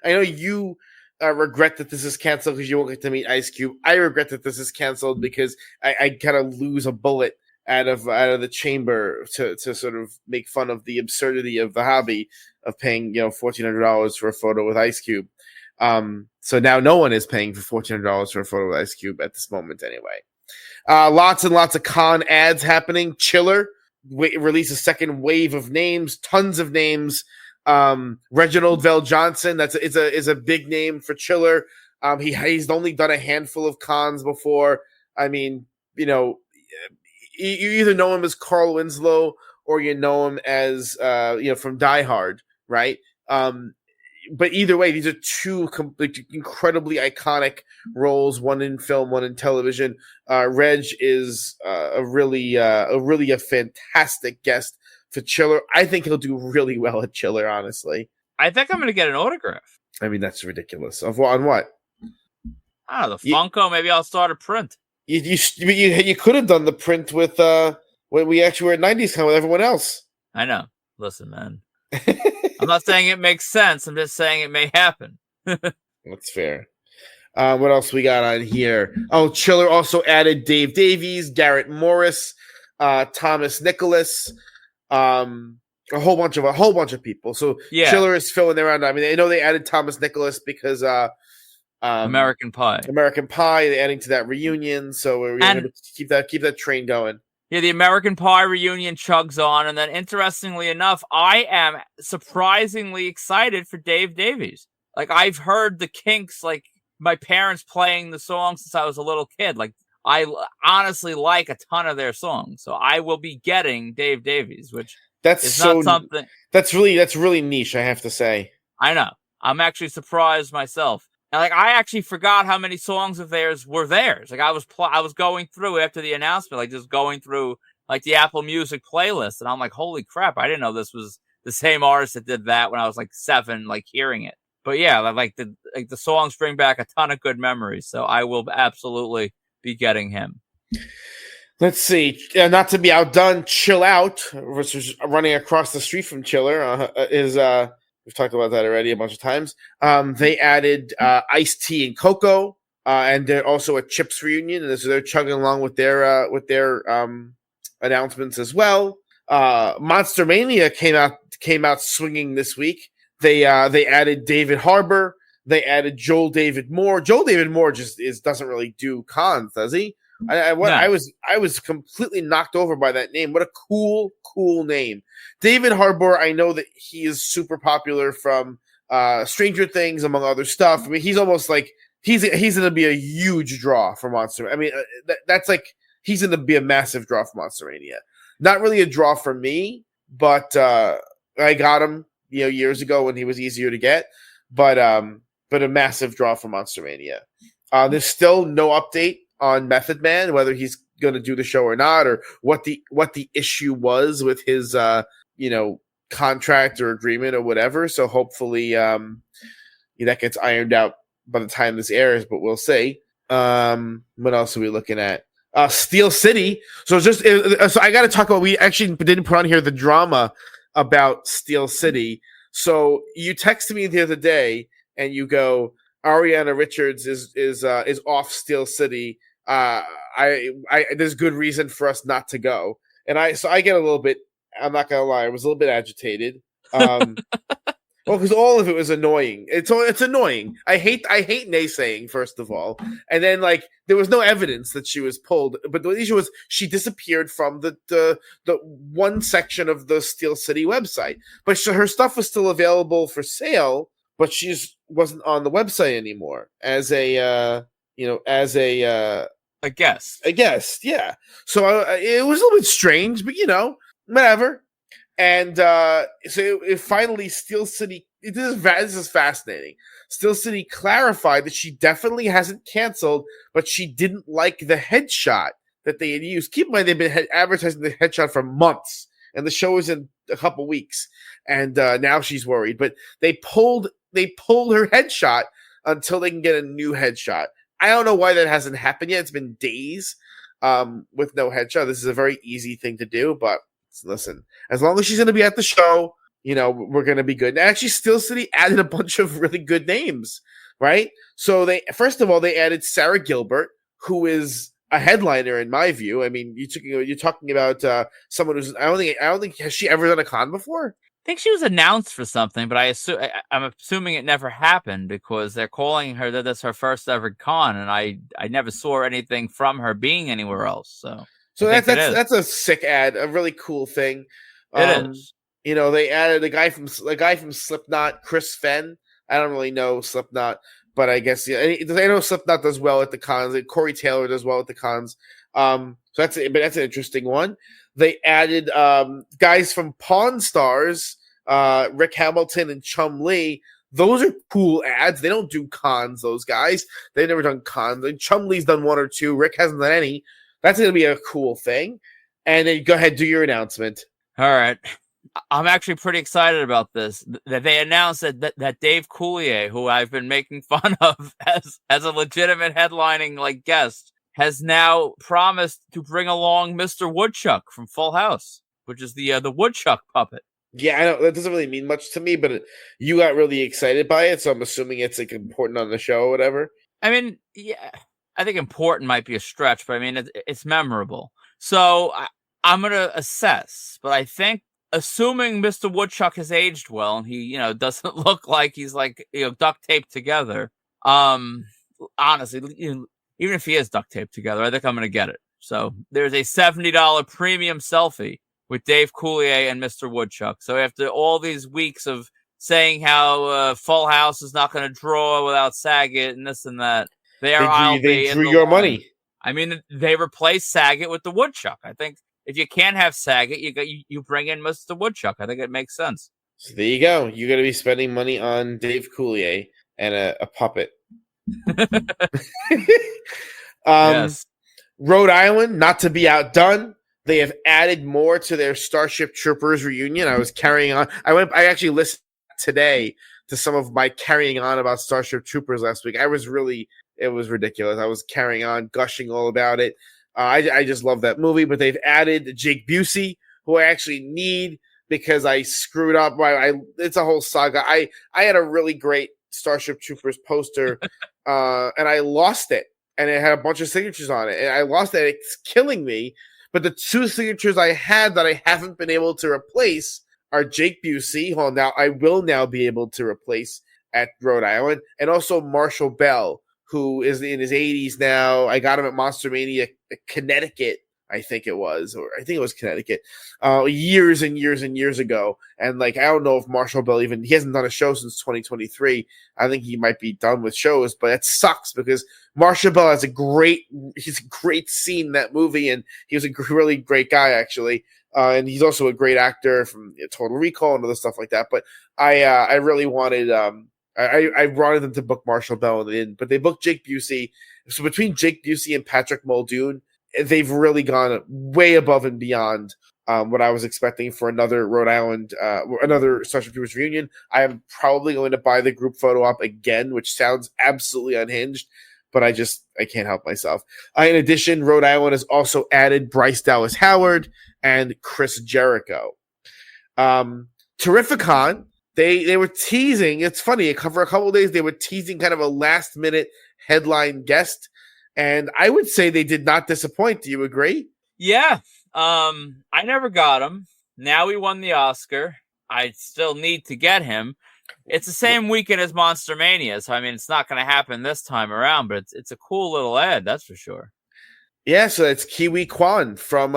know you regret that this is canceled because you won't get to meet Ice Cube. I regret that this is canceled because I kind of lose a bullet out of the chamber to sort of make fun of the absurdity of the hobby of paying $1,400 for a photo with Ice Cube. So now no one is paying for $1,400 for a photo with Ice Cube at this moment anyway. Lots and lots of con ads happening. Chiller release a second wave of names, tons of names. Reginald Vell Johnson, is a big name for Chiller. He's only done a handful of cons before. I mean, you either know him as Carl Winslow or you know him as from Die Hard, right? But either way, these are two incredibly iconic roles, one in film, one in television. Reg is a really fantastic guest for Chiller. I think he'll do really well at Chiller, honestly. I think I'm going to get an autograph. I mean, that's ridiculous. On what? I don't know, the Funko. Maybe I'll start a print. You could have done the print with when we actually were at 90s Con with everyone else. I know. Listen, man. I'm not saying it makes sense. I'm just saying it may happen. That's fair. What else we got on here? Oh, Chiller also added Dave Davies, Garrett Morris, Thomas Nicholas. a whole bunch of people. So Yeah. Chiller is filling around. I mean, I know they added Thomas Nicholas because American Pie. American Pie, they're adding to that reunion, so we're going to keep that train going. Yeah, the American Pie reunion chugs on, and then interestingly enough, I am surprisingly excited for Dave Davies. Like, I've heard the Kinks, like my parents playing the song since I was a little kid. Like, I honestly like a ton of their songs, so I will be getting Dave Davies, which is not something. That's really niche, I have to say. I know. I'm actually surprised myself. And like, I actually forgot how many songs of theirs were theirs. Like, I was going through after the announcement, like just going through like the Apple Music playlist, and I'm like, holy crap! I didn't know this was the same artist that did that when I was like 7, like hearing it. But yeah, like the songs bring back a ton of good memories. So I will absolutely be getting him. Let's see. Not to be outdone, Chill Out, which is running across the street from Chiller, is we've talked about that already a bunch of times. They added iced tea and cocoa, and they're also a Chips reunion, and so they're chugging along with their announcements as well. Monster Mania came out swinging this week. They added David Harbour. They added Joel David Moore. Joel David Moore just doesn't really do cons, does he? I was completely knocked over by that name. What a cool name. David Harbour, I know that he is super popular from Stranger Things, among other stuff. I mean, he's almost like he's going to be a huge draw for Monster. I mean, that's like he's going to be a massive draw for Monster Mania. Not really a draw for me, but I got him, years ago when he was easier to get. But a massive draw for Monster Mania. There's still no update on Method Man, whether he's going to do the show or not, or what the issue was with his contract or agreement or whatever. So hopefully that gets ironed out by the time this airs, but we'll see. What else are we looking at? Steel City. So I got to talk about, we actually didn't put on here the drama about Steel City. So you texted me the other day and you go, Ariana Richards is off Steel City. There's good reason for us not to go. And I get a little bit, I'm not gonna lie, I was a little bit agitated. Well, because all of it was annoying. It's annoying. I hate naysaying, first of all, and then like there was no evidence that she was pulled. But the issue was she disappeared from the one section of the Steel City website. But her stuff was still available for sale, but she just wasn't on the website anymore as a guest. A guest, yeah. So it was a little bit strange, but whatever. And so it finally, Steel City, this is fascinating. Steel City clarified that she definitely hasn't canceled, but she didn't like the headshot that they had used. Keep in mind, they've been advertising the headshot for months, and the show is in a couple weeks, and now she's worried. But they pulled her headshot until they can get a new headshot. I don't know why that hasn't happened yet. It's been days with no headshot. This is a very easy thing to do, but listen, as long as she's going to be at the show, we're going to be good. And actually, Steel City added a bunch of really good names, right? So first of all, they added Sarah Gilbert, who is a headliner in my view. I mean, you're talking about someone who's I don't think has she ever done a con before? I think she was announced for something, but I'm assuming it never happened because they're calling her that that's her first ever con, and I never saw anything from her being anywhere else. So that's a sick ad, a really cool thing. It is. They added a guy from Slipknot, Chris Fenn. I don't really know Slipknot, but I guess I know Slipknot does well at the cons. Corey Taylor does well at the cons. So that's an interesting one. They added guys from Pawn Stars, Rick Hamilton and Chum Lee. Those are cool ads. They don't do cons, those guys. They've never done cons. Chum Lee's done one or two. Rick hasn't done any. That's going to be a cool thing. And then go ahead, do your announcement. All right. I'm actually pretty excited about this. That they announced that Dave Coulier, who I've been making fun of as a legitimate headlining guest, has now promised to bring along Mr. Woodchuck from Full House, which is the Woodchuck puppet. Yeah, I know that doesn't really mean much to me, but you got really excited by it, so I'm assuming it's important on the show or whatever. I mean, yeah, I think important might be a stretch, but I mean it's memorable. So I'm gonna assess, but I think assuming Mr. Woodchuck has aged well and he, doesn't look like he's like, duct taped together. Honestly, even if he is duct taped together, I think I'm going to get it. So there's a $70 premium selfie with Dave Coulier and Mr. Woodchuck. So after all these weeks of saying how Full House is not going to draw without Saget and this and that, they drew your money. I mean, they replaced Saget with the Woodchuck. I think if you can't have Saget, you bring in Mr. Woodchuck. I think it makes sense. So there you go. You're going to be spending money on Dave Coulier and a puppet. Yes. Rhode Island, not to be outdone, they have added more to their Starship Troopers reunion. I was carrying on. I actually listened today to some of my carrying on about Starship Troopers last week. It was ridiculous. I was carrying on, gushing all about it. I just love that movie, but they've added Jake Busey, who I actually need because I screwed up. It's a whole saga. I had a really great Starship Troopers poster, and I lost it. And it had a bunch of signatures on it. And I lost it. It's killing me. But the 2 signatures I had that I haven't been able to replace are Jake Busey, who I will now be able to replace at Rhode Island, and also Marshall Bell, who is in his 80s now. I got him at Monster Mania, Connecticut, I think it was Connecticut, years and years and years ago. And I don't know if Marshall Bell he hasn't done a show since 2023. I think he might be done with shows, but it sucks because Marshall Bell has a great scene in that movie, and he was a really great guy actually. And he's also a great actor from Total Recall and other stuff like that. But I really wanted I wanted them to book Marshall Bell in, but they booked Jake Busey. So between Jake Busey and Patrick Muldoon, they've really gone way above and beyond what I was expecting for another Rhode Island, another Starship Troopers reunion. I am probably going to buy the group photo op again, which sounds absolutely unhinged, but I can't help myself. In addition, Rhode Island has also added Bryce Dallas Howard and Chris Jericho. Terrificon, they were teasing. It's funny. For a couple of days, they were teasing kind of a last minute headline guest. And I would say they did not disappoint. Do you agree? Yeah. I never got him. Now he won the Oscar. I still need to get him. It's the same weekend as Monster Mania, so I mean, it's not going to happen this time around, but it's a cool little ad, that's for sure. Yeah, so it's Kiwi Kwan from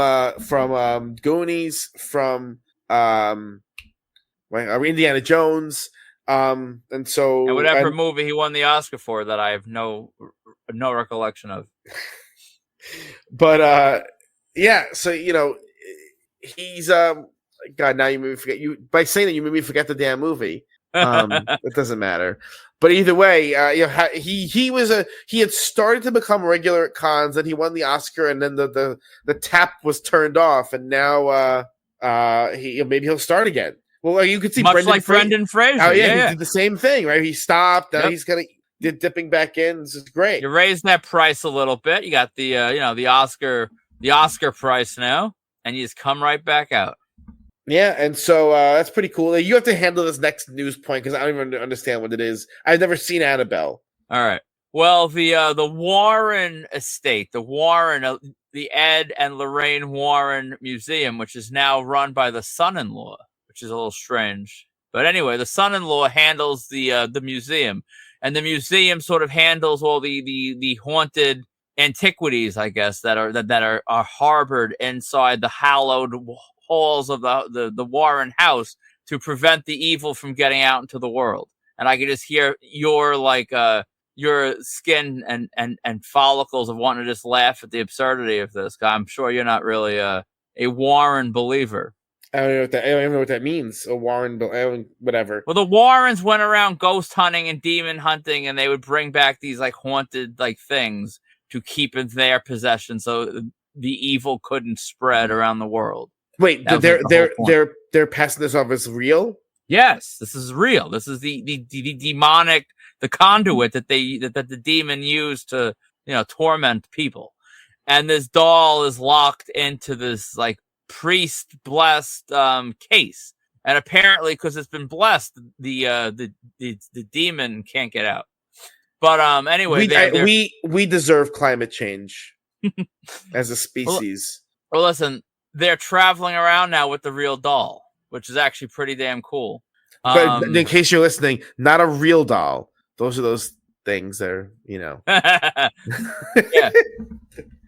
Goonies, from Indiana Jones, and whatever movie he won the Oscar for that I have no recollection of. But yeah, so he's God. Now you made me forget. By saying that, you made me forget the damn movie. It doesn't matter. But either way, he had started to become regular at cons, and he won the Oscar, and then the tap was turned off, and now maybe he'll start again. Well, you could see Brendan Fraser. Oh yeah, he did the same thing, right? He stopped. Now he's dipping back in. This is great. You raised that price a little bit. You got the the Oscar price now, and you just come right back out. Yeah, and so that's pretty cool. You have to handle this next news point because I don't even understand what it is. I've never seen Annabelle. All right. Well, the Warren estate, the Ed and Lorraine Warren Museum, which is now run by the son-in-law, which is a little strange. But anyway, the son-in-law handles the museum, and the museum sort of handles all the haunted antiquities, I guess, that are harbored inside the hallowed halls of the Warren house to prevent the evil from getting out into the world. And I can just hear your skin and follicles of wanting to just laugh at the absurdity of this. I'm sure you're not really a Warren believer. I don't even know what that means. A Warren, whatever. Well, the Warrens went around ghost hunting and demon hunting, and they would bring back these haunted things to keep in their possession, so the evil couldn't spread around the world. Wait, they're passing this off as real? Yes, this is real. This is the demonic, the conduit that the demon used to torment people. And this doll is locked into this priest blessed case, and apparently because it's been blessed, the demon can't get out. But anyway, we deserve climate change as a species. Well, listen, they're traveling around now with the real doll. which is actually pretty damn cool. But in case you're listening, not a real doll. Those are those things that are, Yeah.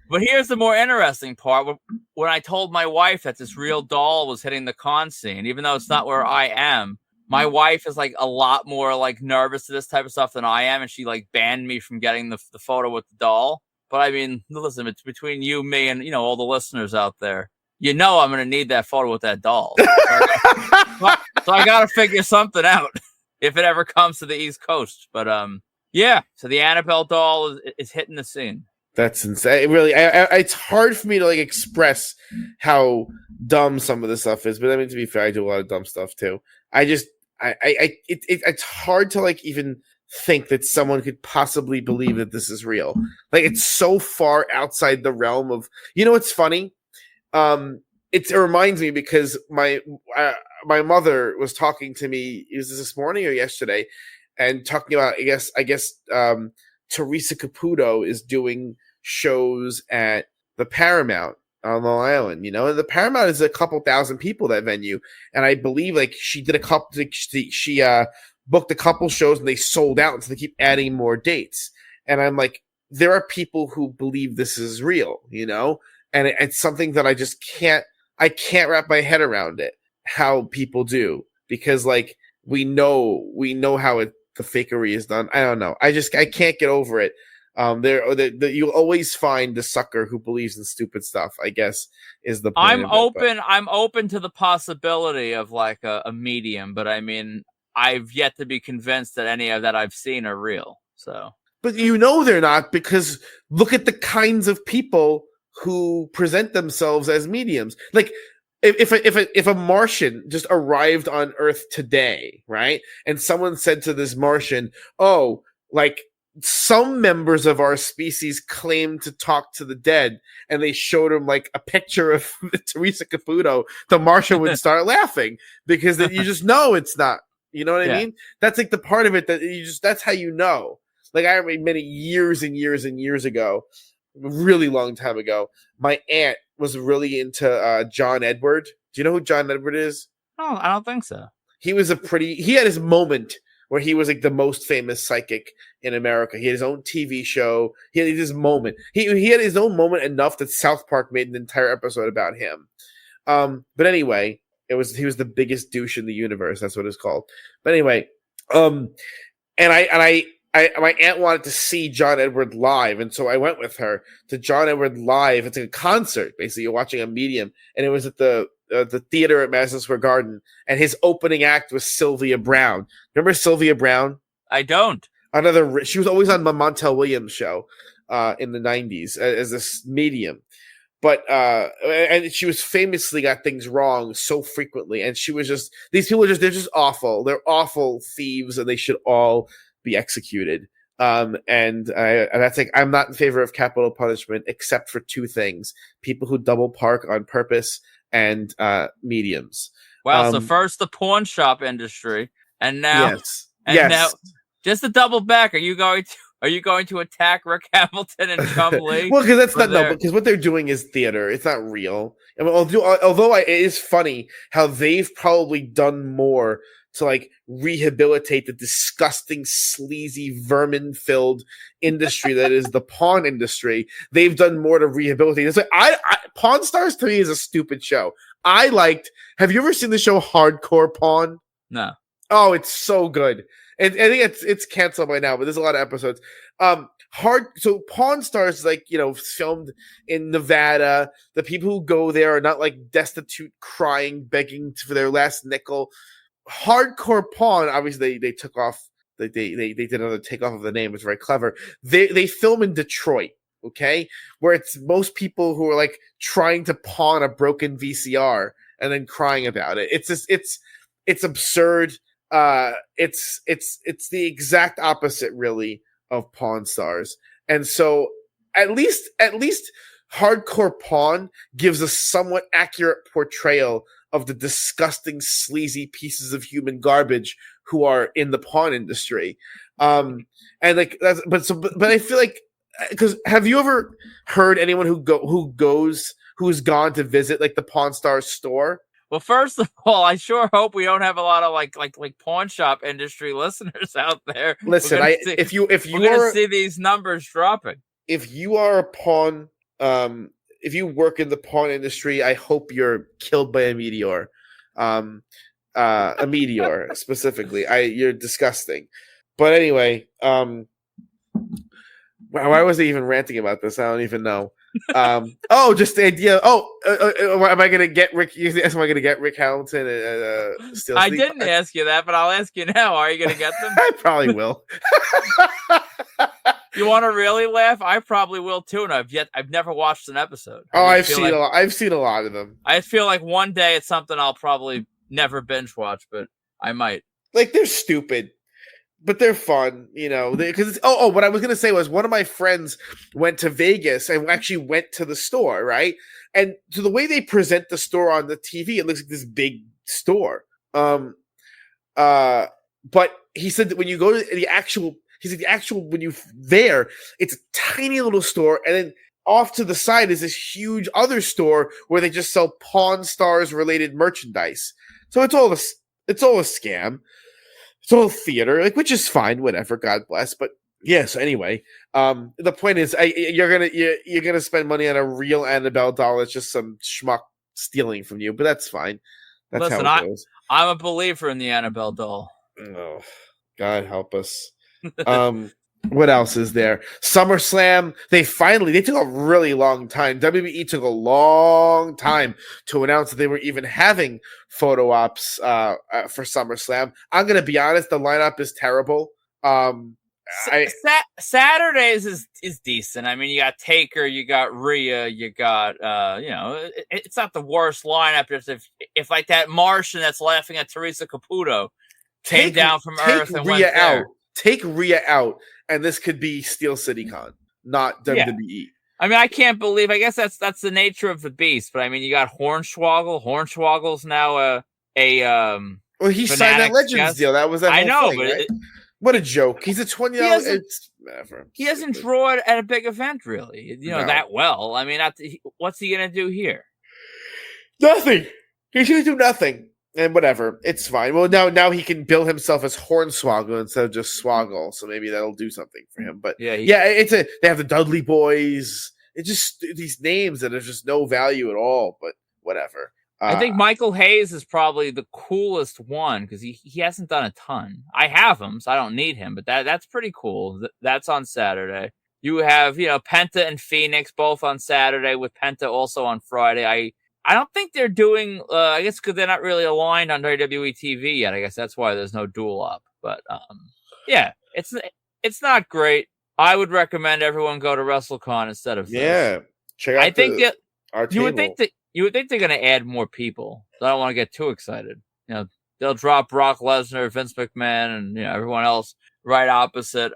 But here's the more interesting part. When I told my wife that this real doll was hitting the con scene, even though it's not where I am, my wife is like a lot more like nervous to this type of stuff than I am, and she like banned me from getting the photo with the doll. But I mean, listen, it's between you, me, and all the listeners out there. I'm going to need that photo with that doll. So I got to figure something out if it ever comes to the East Coast. But yeah. So the Annabelle doll is hitting the scene. That's insane. Really, it's hard for me to like express how dumb some of the stuff is. But I mean, to be fair, I do a lot of dumb stuff too. It's hard to like even think that someone could possibly believe that this is real. Like, it's so far outside the realm of. What's funny? It reminds me because my mother was talking to me. Is this morning or yesterday? And talking about, I guess, Teresa Caputo is doing shows at the Paramount on Long Island, and the Paramount is a couple thousand people, that venue. And I believe like she did she booked a couple shows and they sold out. And so they keep adding more dates. And I'm like, there are people who believe this is real, and it's something that I can't wrap my head around it, how people do, because like, we know how the fakery is done. I don't know. I can't get over it. You'll always find the sucker who believes in stupid stuff, I guess, is the point. I'm open to the possibility of like a medium, but I mean, I've yet to be convinced that any of that I've seen are real. So, but they're not, because look at the kinds of people who present themselves as mediums. Like, if a Martian just arrived on Earth today, right, and someone said to this Martian, "Oh, like, some members of our species claim to talk to the dead," and they showed him like a picture of Teresa Caputo, the Martian would start laughing, because you just know it's not. You know what I mean? That's like the part of it that that's how you know. Like, I remember many years and years and years ago, really long time ago, my aunt was really into John Edward. Do you know who John Edward is? Oh, I don't think so. He had his moment where he was like the most famous psychic in America. He had his own TV show. He had his moment. He had his own moment enough that South Park made an entire episode about him. But anyway, he was the biggest douche in the universe. That's what it's called. But anyway, and my aunt wanted to see John Edward live, and so I went with her to John Edward live. It's like a concert, basically. You're watching a medium, and it was at the theater at Madison Square Garden, and his opening act was Sylvia Brown. Remember Sylvia Brown? I don't. She was always on the Montel Williams show in the 90s as this medium. But and she was famously got things wrong so frequently, and she was just, these people they're just awful. They're awful thieves, and they should all be executed. And that's like, I'm not in favor of capital punishment except for two things: people who double park on purpose, and mediums. Wow. So first the pawn shop industry, and now now, just to double back, are you going to attack Rick Hamilton and Chum Lee? Well, because that's not because what they're doing is theater. It's not real. I mean, although it is funny how they've probably done more to like rehabilitate the disgusting, sleazy, vermin-filled industry that is the pawn industry. They've done more to rehabilitate. It's like Pawn Stars to me is a stupid show. Have you ever seen the show Hardcore Pawn? No. Oh, it's so good. And I think it's canceled by now, but there's a lot of episodes. So Pawn Stars is like, filmed in Nevada. The people who go there are not like destitute, crying, begging for their last nickel. Hardcore Pawn, obviously they took off. They did another takeoff of the name. It's very clever. They film in Detroit, okay, where it's most people who are like trying to pawn a broken VCR and then crying about it. It's absurd. It's the exact opposite, really, of Pawn Stars. And so at least Hardcore Pawn gives a somewhat accurate portrayal of the disgusting, sleazy pieces of human garbage who are in the pawn industry. And like that's but I feel like, because have you ever heard anyone who's gone to visit like the Pawn Stars store? Well, first of all, I sure hope we don't have a lot of like pawn shop industry listeners out there. Listen, if you we're gonna are see these numbers dropping. if you are a pawn, if you work in the pawn industry, I hope you're killed by a meteor. A meteor specifically. You're disgusting. But anyway, why was I even ranting about this? I don't even know. Just the idea. Am I gonna get Rick? Am I gonna get Rick Hamilton and Steel I City? didn't ask you that, but I'll ask you now. Are you gonna get them? I probably will. You want to really laugh? I probably will too, and I've never watched an episode. I've seen a lot. I've seen a lot of them. I feel like one day it's something I'll probably never binge watch, but I might. Like, they're stupid, but they're fun, because what I was going to say was one of my friends went to Vegas and actually went to the store, right? And to the way they present the store on the TV, it looks like this big store. But he said that when you go to when you there, it's a tiny little store, and then off to the side is this huge other store where they just sell Pawn Stars related merchandise. So it's all a scam. It's all theater, which is fine, whatever, God bless. But yeah, so anyway, the point is, you're gonna spend money on a real Annabelle doll. It's just some schmuck stealing from you, but that's fine. That's how it goes. I'm a believer in the Annabelle doll. Oh, God help us. What else is there? SummerSlam. They took a really long time. WWE took a long time to announce that they were even having photo ops for SummerSlam. I'm gonna be honest, the lineup is terrible. Saturdays is decent. I mean, you got Taker, you got Rhea, you got it's not the worst lineup. If like that Martian that's laughing at Teresa Caputo came down from Earth and went there. Take Rhea out, and this could be Steel City Con, not WWE. Yeah. I mean, I can't believe. I guess that's the nature of the beast. But I mean, you got Hornswoggle. Hornswoggle's now well, he signed that Legends deal. That was that. I know, thing, but right? What a joke! He's a 20-year-old. He doesn't draw it at a big event, really. That well. I mean, what's he gonna do here? Nothing. He's gonna do nothing. And whatever, it's fine. Well, now he can bill himself as Hornswoggle instead of just Swoggle, so maybe that'll do something for him. But they have the Dudley Boys. It's just these names that have just no value at all. But whatever. I think Michael Hayes is probably the coolest one because he hasn't done a ton. I have him, so I don't need him. But that's pretty cool. That's on Saturday. You have Penta and Phoenix both on Saturday, with Penta also on Friday. I don't think they're doing, I guess because they're not really aligned on WWE TV yet. I guess that's why there's no duel up. But, yeah, it's not great. I would recommend everyone go to WrestleCon instead of this. Yeah, check out our you would think they're going to add more people. So I don't want to get too excited. They'll drop Brock Lesnar, Vince McMahon, and everyone else right opposite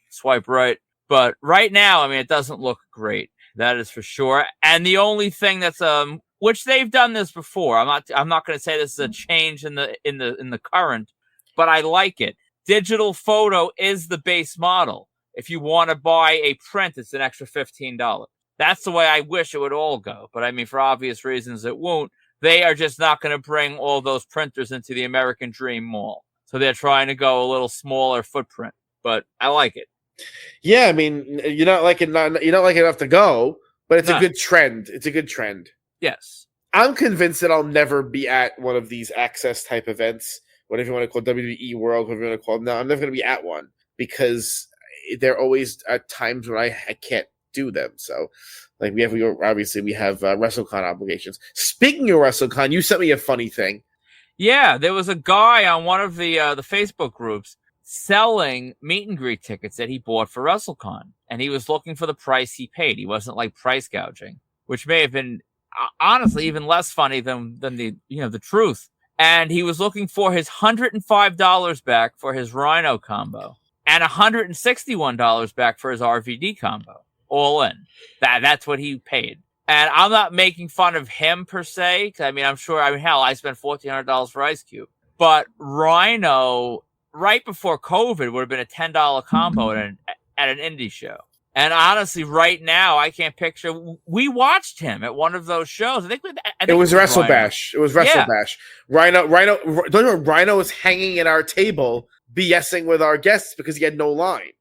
swipe right. But right now, I mean, it doesn't look great. That is for sure. And the only thing that's which they've done this before. I'm not going to say this is a change in the current, but I like it. Digital photo is the base model. If you want to buy a print, it's an extra $15. That's the way I wish it would all go. But I mean, for obvious reasons, it won't. They are just not going to bring all those printers into the American Dream Mall. So they're trying to go a little smaller footprint. But I like it. Yeah, I mean, you're not like enough to go, but it's a good trend. It's a good trend. Yes. I'm convinced that I'll never be at one of these access type events, whatever you want to call WWE World, whatever you want to call them. No, I'm never going to be at one because they're always at times when I can't do them. So, like we have WrestleCon obligations. Speaking of WrestleCon, you sent me a funny thing. Yeah, there was a guy on one of the Facebook groups selling meet and greet tickets that he bought for WrestleCon, and he was looking for the price he paid. He wasn't like price gouging, which may have been honestly even less funny than the truth. And he was looking for his $105 back for his Rhino combo and $161 back for his RVD combo, all in. That's what he paid. And I'm not making fun of him per se. I mean, hell, I spent $1,400 for Ice Cube, but Rhino right before COVID would have been a $10 combo at an indie show. And honestly, right now, I can't picture. We watched him at one of those shows. I think It was Wrestle Rhino. Bash. It was Wrestle Yeah. Bash. Rhino. Don't you know, Rhino was hanging at our table, BSing with our guests because he had no line.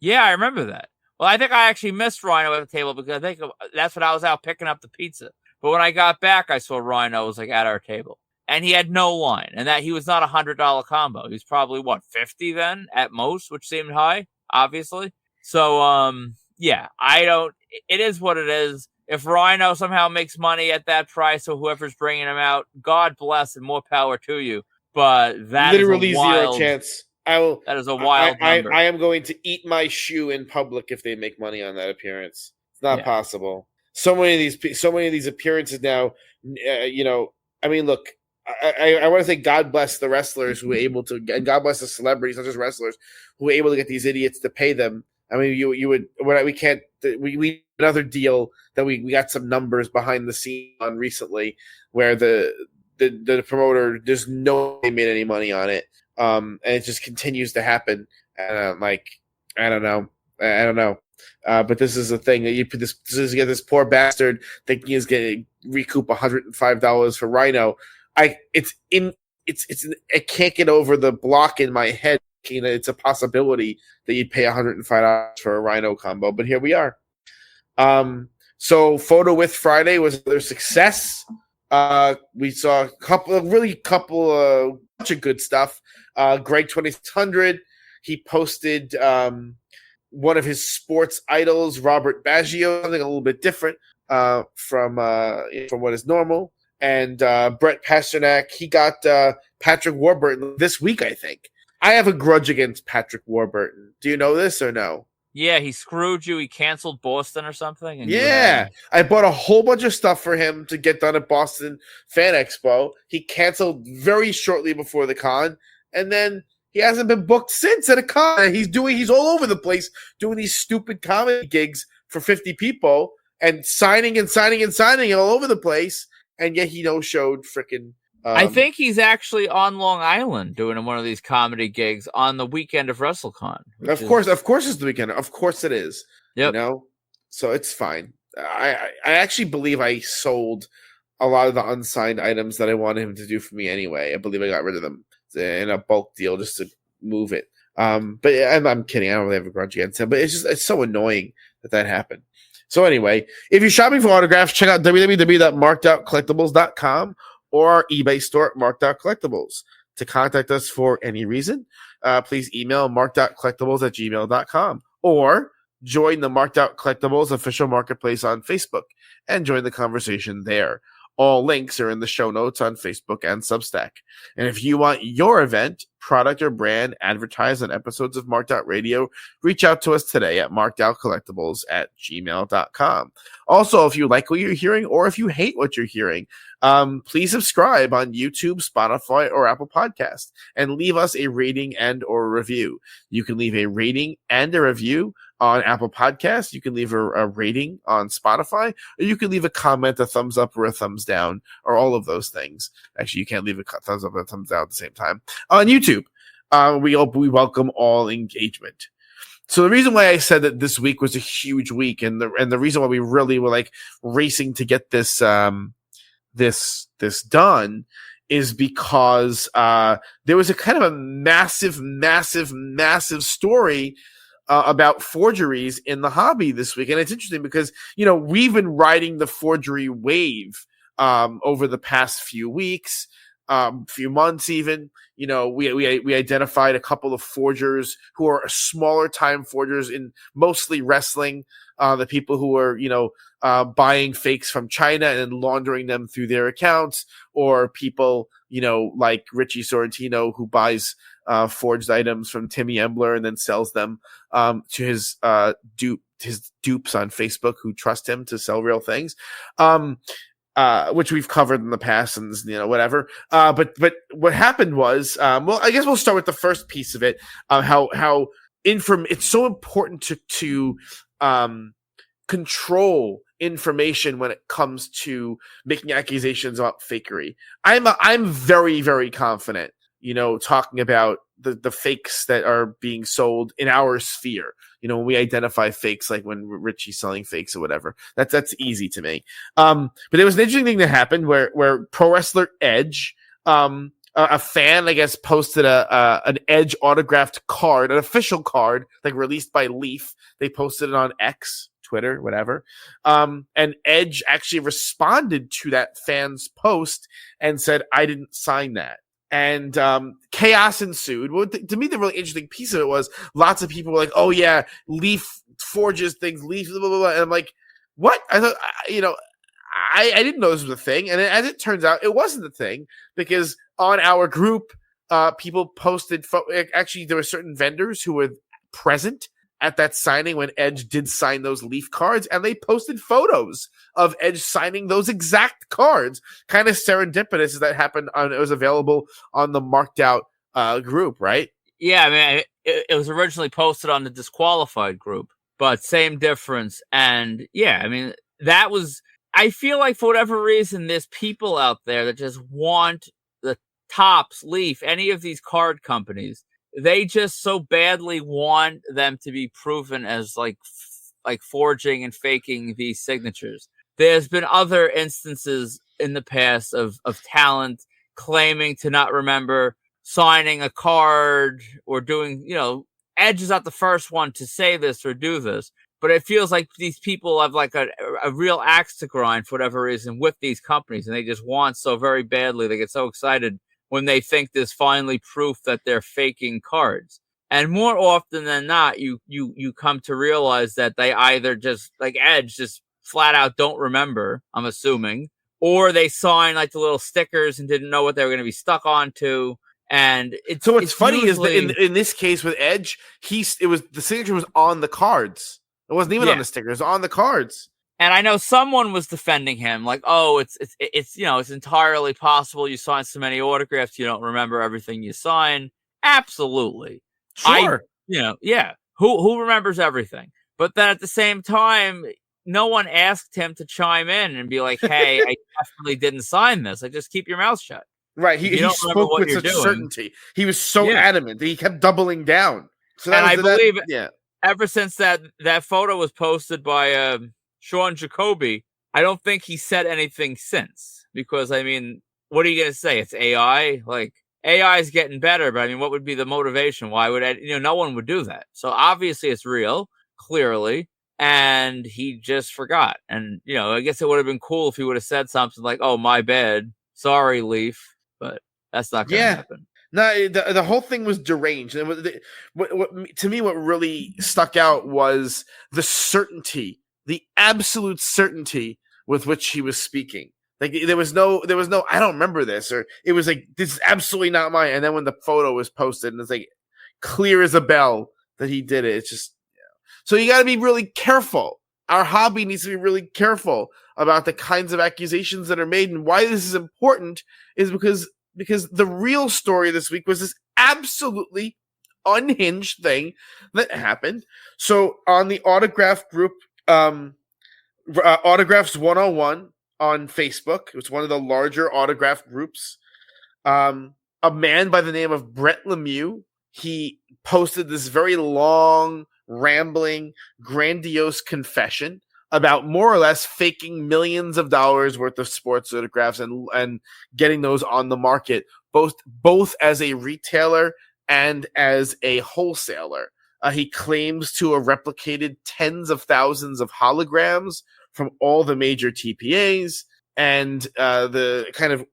Yeah, I remember that. Well, I think I actually missed Rhino at the table because I think that's when I was out picking up the pizza. But when I got back, I saw Rhino was like at our table, and he had no line, and that he was not $100 combo. He was probably what, 50 then at most, which seemed high, obviously. So, yeah, I don't. It is what it is. If Rhino somehow makes money at that price, or whoever's bringing him out, God bless and more power to you. But that literally is a wild, 0 chance. I will. That is a wild number. I am going to eat my shoe in public if they make money on that appearance. It's not possible. So many of these appearances now. I mean, look. I want to say God bless the wrestlers who were able to, and God bless the celebrities, not just wrestlers, who were able to get these idiots to pay them. I mean, we another deal that we got some numbers behind the scene on recently where the promoter, there's no way made any money on it. And it just continues to happen. And I don't know. But this is the thing that you put this poor bastard thinking he's going to recoup $105 for Rhino. I can't get over the block in my head thinking that it's a possibility that you'd pay $105 for a Rhino combo, but here we are. So Photo With Friday was another success. We saw a couple bunch of good stuff. Greg 2600, he posted one of his sports idols, Robert Baggio, something a little bit different from what is normal. And Brett Pasternak, he got Patrick Warburton this week, I think. I have a grudge against Patrick Warburton. Do you know this or no? Yeah, he screwed you. He canceled Boston or something. And yeah, I bought a whole bunch of stuff for him to get done at Boston Fan Expo. He canceled very shortly before the con, and then he hasn't been booked since at a con. He's all over the place doing these stupid comedy gigs for 50 people and signing all over the place. And yet he no-showed freaking... I think he's actually on Long Island doing one of these comedy gigs on the weekend of WrestleCon. Of course it's the weekend. Of course it is. Yep. So it's fine. I actually believe I sold a lot of the unsigned items that I wanted him to do for me anyway. I believe I got rid of them in a bulk deal just to move it. But I'm kidding. I don't really have a grudge against him. But it's so annoying that happened. So anyway, if you're shopping for autographs, check out www.markedoutcollectibles.com or our eBay store at markedoutcollectibles. To contact us for any reason, please email markedoutcollectibles@gmail.com or join the Marked Out Collectibles official marketplace on Facebook and join the conversation there. All links are in the show notes on Facebook and Substack. And if you want your event, product, or brand advertised on episodes of Marked Out Radio, reach out to us today at markedoutcollectibles@gmail.com. Also, if you like what you're hearing or if you hate what you're hearing, please subscribe on YouTube, Spotify, or Apple Podcasts and leave us a rating and or review. You can leave a rating and a review on Apple Podcasts. You can leave a rating on Spotify, or you can leave a comment, a thumbs up or a thumbs down, or all of those things. Actually, you can't leave a thumbs up and a thumbs down at the same time. On YouTube, we welcome all engagement. So the reason why I said that this week was a huge week, and the reason why we really were like racing to get this done is because there was a kind of a massive story about forgeries in the hobby this week. And it's interesting because, we've been riding the forgery wave over the past few weeks, few months even. We identified a couple of forgers who are smaller time forgers in mostly wrestling, the people who are, buying fakes from China and laundering them through their accounts, or people, like Richie Sorrentino, who buys forged items from Timmy Embler and then sells them to his dupes on Facebook who trust him to sell real things. Which we've covered in the past and, whatever. But what happened was, I guess we'll start with the first piece of it, how it's so important to control information when it comes to making accusations about fakery. I'm very, very confident, talking about the fakes that are being sold in our sphere. When we identify fakes, like when Richie's selling fakes or whatever, that's easy to me. But there was an interesting thing that happened where pro wrestler Edge, a fan, I guess, posted an Edge autographed card, an official card, like released by Leaf. They posted it on X, Twitter, whatever. And Edge actually responded to that fan's post and said, "I didn't sign that." And chaos ensued. Well, to me, the really interesting piece of it was lots of people were like, "Oh yeah, Leaf forges things, Leaf, blah, blah, blah." And I'm like, "What?" I thought, I didn't know this was a thing. And as it turns out, it wasn't a thing, because on our group, people posted, actually, there were certain vendors who were present at that signing when Edge did sign those Leaf cards, and they posted photos of Edge signing those exact cards. Kind of serendipitous that happened it was available on the marked out group, right? Yeah, I mean, it was originally posted on the disqualified group, but same difference. And yeah, I mean, I feel like for whatever reason, there's people out there that just want the Topps, Leaf, any of these card companies. They just so badly want them to be proven as like forging and faking these signatures. There's been other instances in the past of talent claiming to not remember signing a card or doing, Edge is not the first one to say this or do this, but it feels like these people have like a real axe to grind for whatever reason with these companies, and they just want so very badly. They get so excited when they think there's finally proof that they're faking cards. And more often than not, you come to realize that they either just, like Edge, just flat out don't remember, I'm assuming, or they sign like the little stickers and didn't know what they were going to be stuck onto. And what's funny usually is that in this case with Edge, the signature was on the cards. It wasn't even on the stickers, on the cards. And I know someone was defending him, like, "Oh, it's entirely possible you sign so many autographs you don't remember everything you sign." Absolutely, sure. Who remembers everything? But then at the same time, no one asked him to chime in and be like, "Hey, I definitely didn't sign this." Like, just keep your mouth shut. Right. He spoke with such certainty. He was so adamant that he kept doubling down. So I believe ever since that photo was posted by Sean Jacoby, I don't think he said anything since. Because, I mean, what are you going to say? It's AI? Like, AI is getting better, but I mean, what would be the motivation? Why would no one would do that. So obviously it's real, clearly, and he just forgot. And, I guess it would have been cool if he would have said something like, "Oh, my bad. Sorry, Leaf." But that's not going to happen. No, the whole thing was deranged. And to me, what really stuck out was the certainty, the absolute certainty with which he was speaking. Like there was no, I don't remember this, or it was like, "This is absolutely not mine." And then when the photo was posted, and it's like clear as a bell that he did it. It's just, so you got to be really careful. Our hobby needs to be really careful about the kinds of accusations that are made. And why this is important is because the real story this week was this absolutely unhinged thing that happened. So on the autograph group, Autographs 101 on Facebook, it was one of the larger autograph groups. A man by the name of Brett Lemieux, he posted this very long, rambling, grandiose confession about more or less faking millions of dollars worth of sports autographs and getting those on the market, both as a retailer and as a wholesaler. He claims to have replicated tens of thousands of holograms from all the major TPAs, and the kind of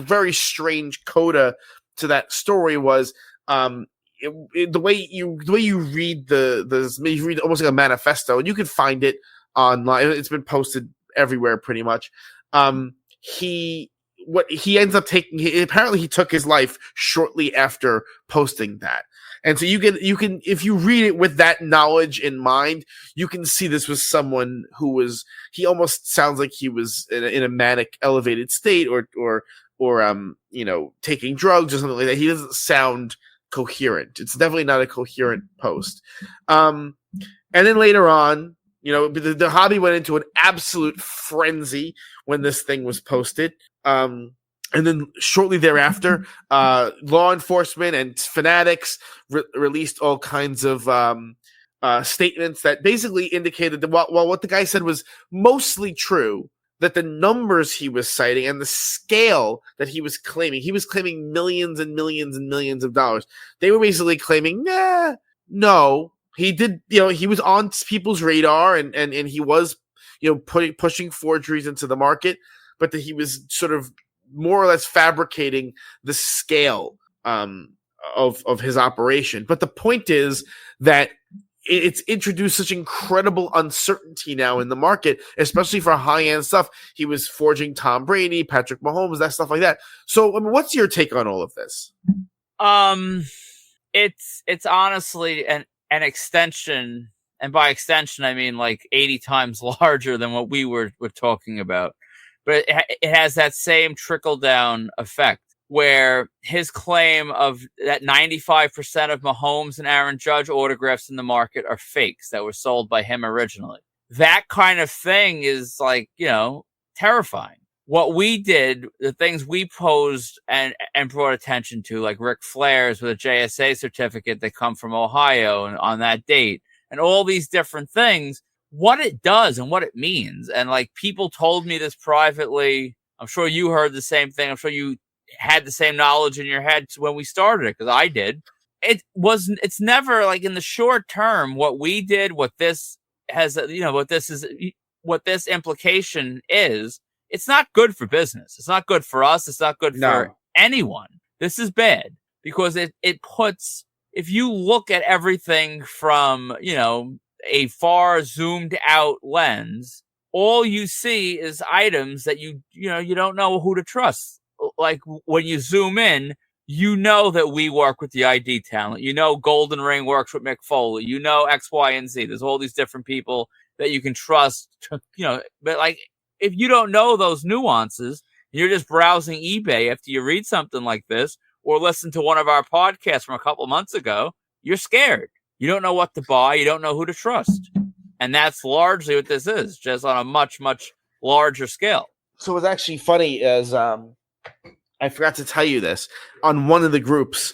very strange coda to that story was the way you read you read almost like a manifesto, and you can find it online. It's been posted everywhere pretty much. He ends up taking, apparently he took his life shortly after posting that. And so you can if you read it with that knowledge in mind, you can see this was someone he almost sounds like he was in a manic elevated state or taking drugs or something like that. He doesn't sound coherent. It's definitely not a coherent post. And then later on, the hobby went into an absolute frenzy when this thing was posted. And then shortly thereafter, law enforcement and fanatics released all kinds of statements that basically indicated that while what the guy said was mostly true, that the numbers he was citing and the scale that he was claiming millions and millions and millions of dollars. They were basically claiming, no, he did, he was on people's radar and he was, pushing forgeries into the market, but that he was sort of more or less fabricating the scale of his operation. But the point is that it's introduced such incredible uncertainty now in the market, especially for high-end stuff. He was forging Tom Brady, Patrick Mahomes, that stuff like that. So, I mean, what's your take on all of this? It's honestly an extension, and by extension I mean like 80 times larger than what we were talking about. But it has that same trickle-down effect, where his claim of that 95% of Mahomes and Aaron Judge autographs in the market are fakes that were sold by him originally. That kind of thing is like, terrifying. What we did, the things we posed and brought attention to, like Ric Flair's with a JSA certificate that come from Ohio and on that date, and all these different things, what it does and what it means. And like, people told me this privately. I'm sure you heard the same thing. I'm sure you had the same knowledge in your head when we started it, because I did. It's never like in the short term what we did, what this has, what this implication is. It's not good for business. It's not good for us. It's not good for anyone. This is bad because it puts, if you look at everything from, a far zoomed out lens, all you see is items that you don't know who to trust. Like when you zoom in, that we work with the ID talent. Golden Ring works with Mick Foley. X, Y, and Z. There's all these different people that you can trust. But like, if you don't know those nuances, you're just browsing eBay after you read something like this or listen to one of our podcasts from a couple months ago, you're scared. You don't know what to buy. You don't know who to trust. And that's largely what this is, just on a much, much larger scale. So what's actually funny is I forgot to tell you this. On one of the groups,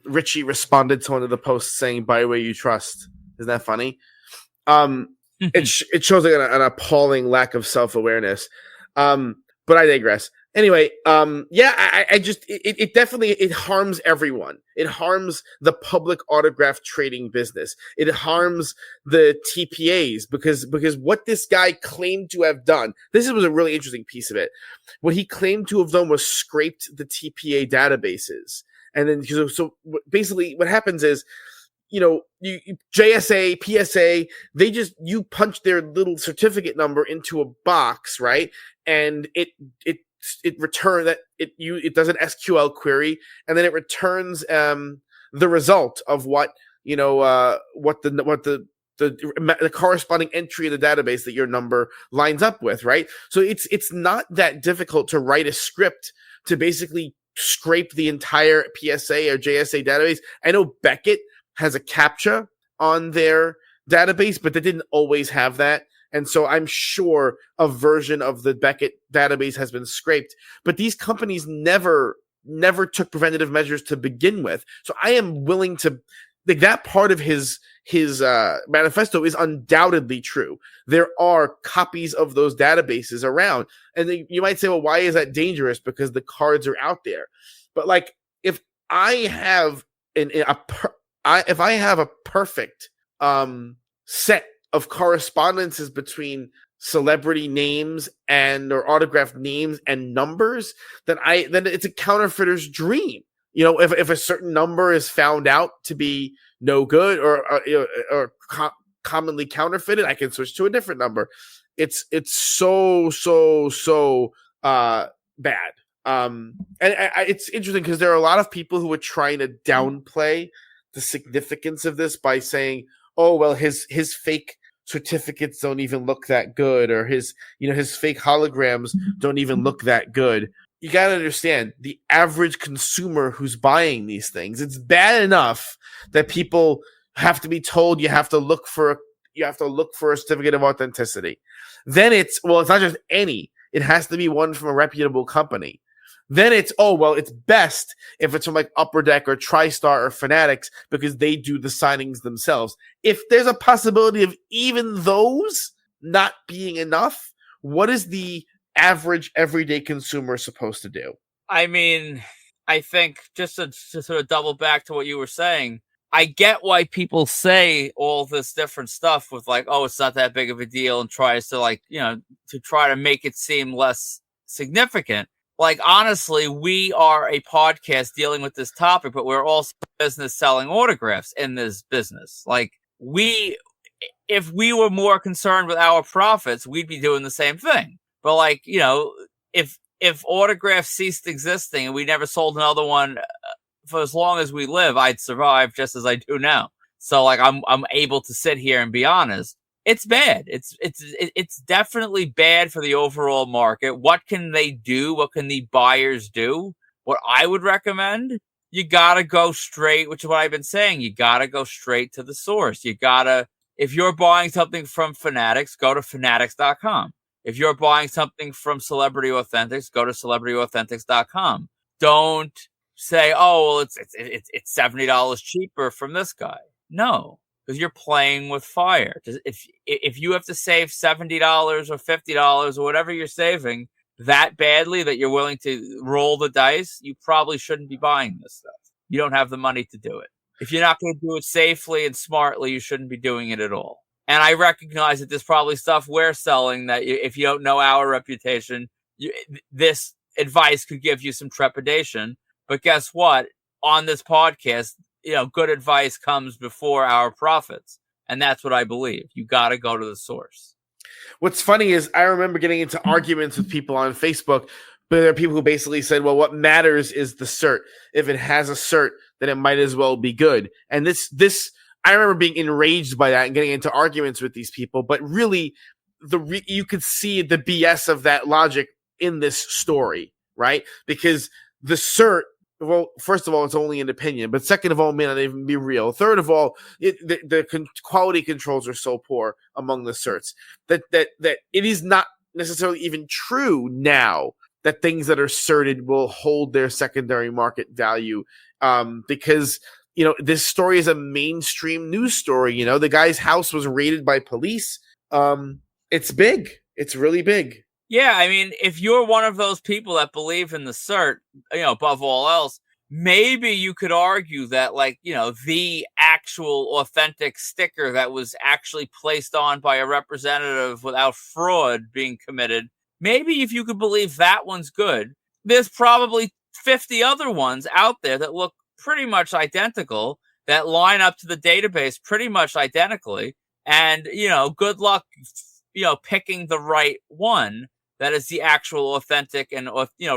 Richie responded to one of the posts saying, "Buy where you trust." Isn't that funny? It shows like an appalling lack of self-awareness. But I digress. Anyway, I just it definitely harms everyone. It harms the public autograph trading business. It harms the TPAs because what this guy claimed to have done, this was a really interesting piece of it. What he claimed to have done was scraped the TPA databases. And then so basically what happens is, you JSA, PSA, you punch their little certificate number into a box, right? And it returns that it does an SQL query, and then it returns the result of what the corresponding entry in the database that your number lines up with, right? So it's not that difficult to write a script to basically scrape the entire PSA or JSA database. I know Beckett has a CAPTCHA on their database, but they didn't always have that. And so I'm sure a version of the Beckett database has been scraped, but these companies never took preventative measures to begin with. So I am willing to, like, that part of his manifesto is undoubtedly true. There are copies of those databases around, and you might say, well, why is that dangerous? Because the cards are out there. But like, if I have if I have a perfect set of correspondences between celebrity names or autographed names and numbers, then it's a counterfeiter's dream. If a certain number is found out to be no good or commonly counterfeited, I can switch to a different number. It's so bad. And it's interesting because there are a lot of people who are trying to downplay the significance of this by saying, oh, well, his fake certificates don't even look that good, or his fake holograms don't even look that good. You got to understand, the average consumer who's buying these things, it's bad enough that people have to be told you have to look for a certificate of authenticity. Then it's not just any, it has to be one from a reputable company. then it's, oh, well, it's best if it's from like Upper Deck or TriStar or Fanatics because they do the signings themselves. If there's a possibility of even those not being enough, what is the average everyday consumer supposed to do? I mean, I think just to sort of double back to what you were saying, I get why people say all this different stuff with like, oh, it's not that big of a deal, and tries to like, to try to make it seem less significant. Like, honestly, we are a podcast dealing with this topic, but we're also a business selling autographs in this business. Like, if we were more concerned with our profits, we'd be doing the same thing. But like, if autographs ceased existing and we never sold another one for as long as we live, I'd survive just as I do now. So like, I'm able to sit here and be honest. It's bad. It's definitely bad for the overall market. What can they do? What can the buyers do? What I would recommend, you gotta go straight, which is what I've been saying. You gotta go straight to the source. If you're buying something from Fanatics, go to fanatics.com. If you're buying something from Celebrity Authentics, go to celebrityauthentics.com. Don't say, oh, well, it's $70 cheaper from this guy. No, because you're playing with fire. If you have to save $70 or $50 or whatever you're saving that badly that you're willing to roll the dice, you probably shouldn't be buying this stuff. You don't have the money to do it. If you're not going to do it safely and smartly, you shouldn't be doing it at all. And I recognize that there's probably stuff we're selling that if you don't know our reputation, this advice could give you some trepidation. But guess what? On this podcast, good advice comes before our profits. And that's what I believe. You got to go to the source. What's funny is I remember getting into arguments with people on Facebook, but there are people who basically said, well, what matters is the cert. If it has a cert, then it might as well be good. And this I remember being enraged by that and getting into arguments with these people. But really, you could see the BS of that logic in this story, right? Because the cert, well, first of all, it's only an opinion. But second of all, may not even be real. Third of all, the quality controls are so poor among the certs that it is not necessarily even true now that things that are certed will hold their secondary market value, because this story is a mainstream news story. The guy's house was raided by police. It's big. It's really big. Yeah, I mean, if you're one of those people that believe in the cert, above all else, maybe you could argue that, like, the actual authentic sticker that was actually placed on by a representative without fraud being committed, maybe if you could believe that one's good, there's probably 50 other ones out there that look pretty much identical, that line up to the database pretty much identically. And, good luck, picking the right one that is the actual authentic and,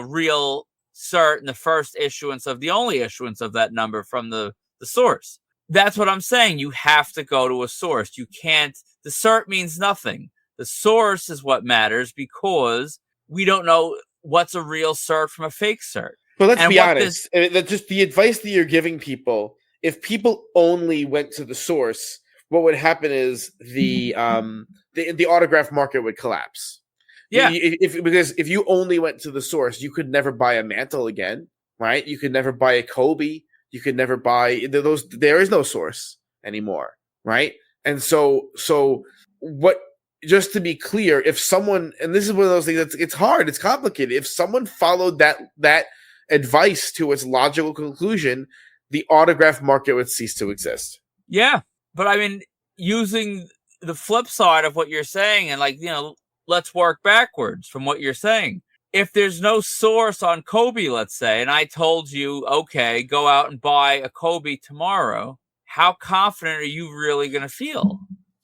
real cert and the first issuance of the only issuance of that number from the source. That's what I'm saying. You have to go to a source. You can't, the cert means nothing. The source is what matters because we don't know what's a real cert from a fake cert. But let's be honest, just the advice that you're giving people, if people only went to the source, what would happen is the autograph market would collapse. Yeah. Because if you only went to the source, you could never buy a mantle again, right? You could never buy a Kobe. You could never buy those. There is no source anymore, right? And so what? Just to be clear, if someone, and this is one of those things it's hard, it's complicated. If someone followed that advice to its logical conclusion, the autograph market would cease to exist. Yeah, but I mean, using the flip side of what you're saying, and like, let's work backwards from what you're saying. If there's no source on Kobe, let's say, and I told you, okay, go out and buy a Kobe tomorrow, how confident are you really going to feel?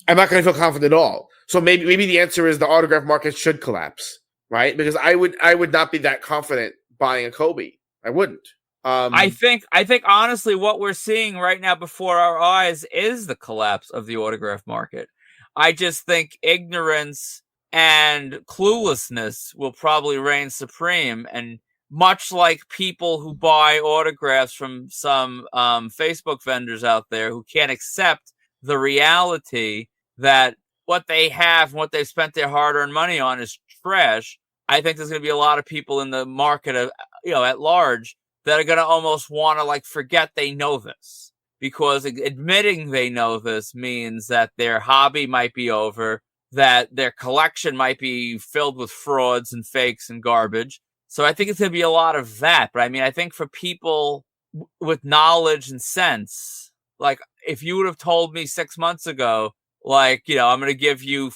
I'm not going to feel confident at all. So maybe the answer is the autograph market should collapse, right? Because I would not be that confident buying a Kobe. I wouldn't. I think honestly what we're seeing right now before our eyes is the collapse of the autograph market. I just think ignorance and cluelessness will probably reign supreme, and much like people who buy autographs from some Facebook vendors out there who can't accept the reality that what they have, what they've spent their hard-earned money on is trash, I think there's going to be a lot of people in the market of, at large that are going to almost want to like forget they know this, because admitting they know this means that their hobby might be over, that their collection might be filled with frauds and fakes and garbage. So I think it's going to be a lot of that. But I mean, I think for people with knowledge and sense, like if you would have told me 6 months ago, like, I'm going to give you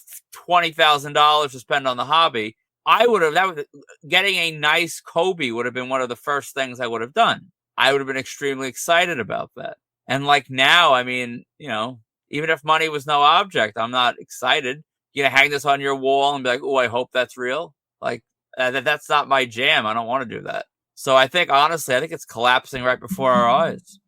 $20,000 to spend on the hobby, getting a nice Kobe would have been one of the first things I would have done. I would have been extremely excited about that. And like now, I mean, even if money was no object, I'm not excited. Hang this on your wall and be like, oh, I hope that's real. Like, that's not my jam. I don't want to do that. So I think, honestly, it's collapsing right before our eyes.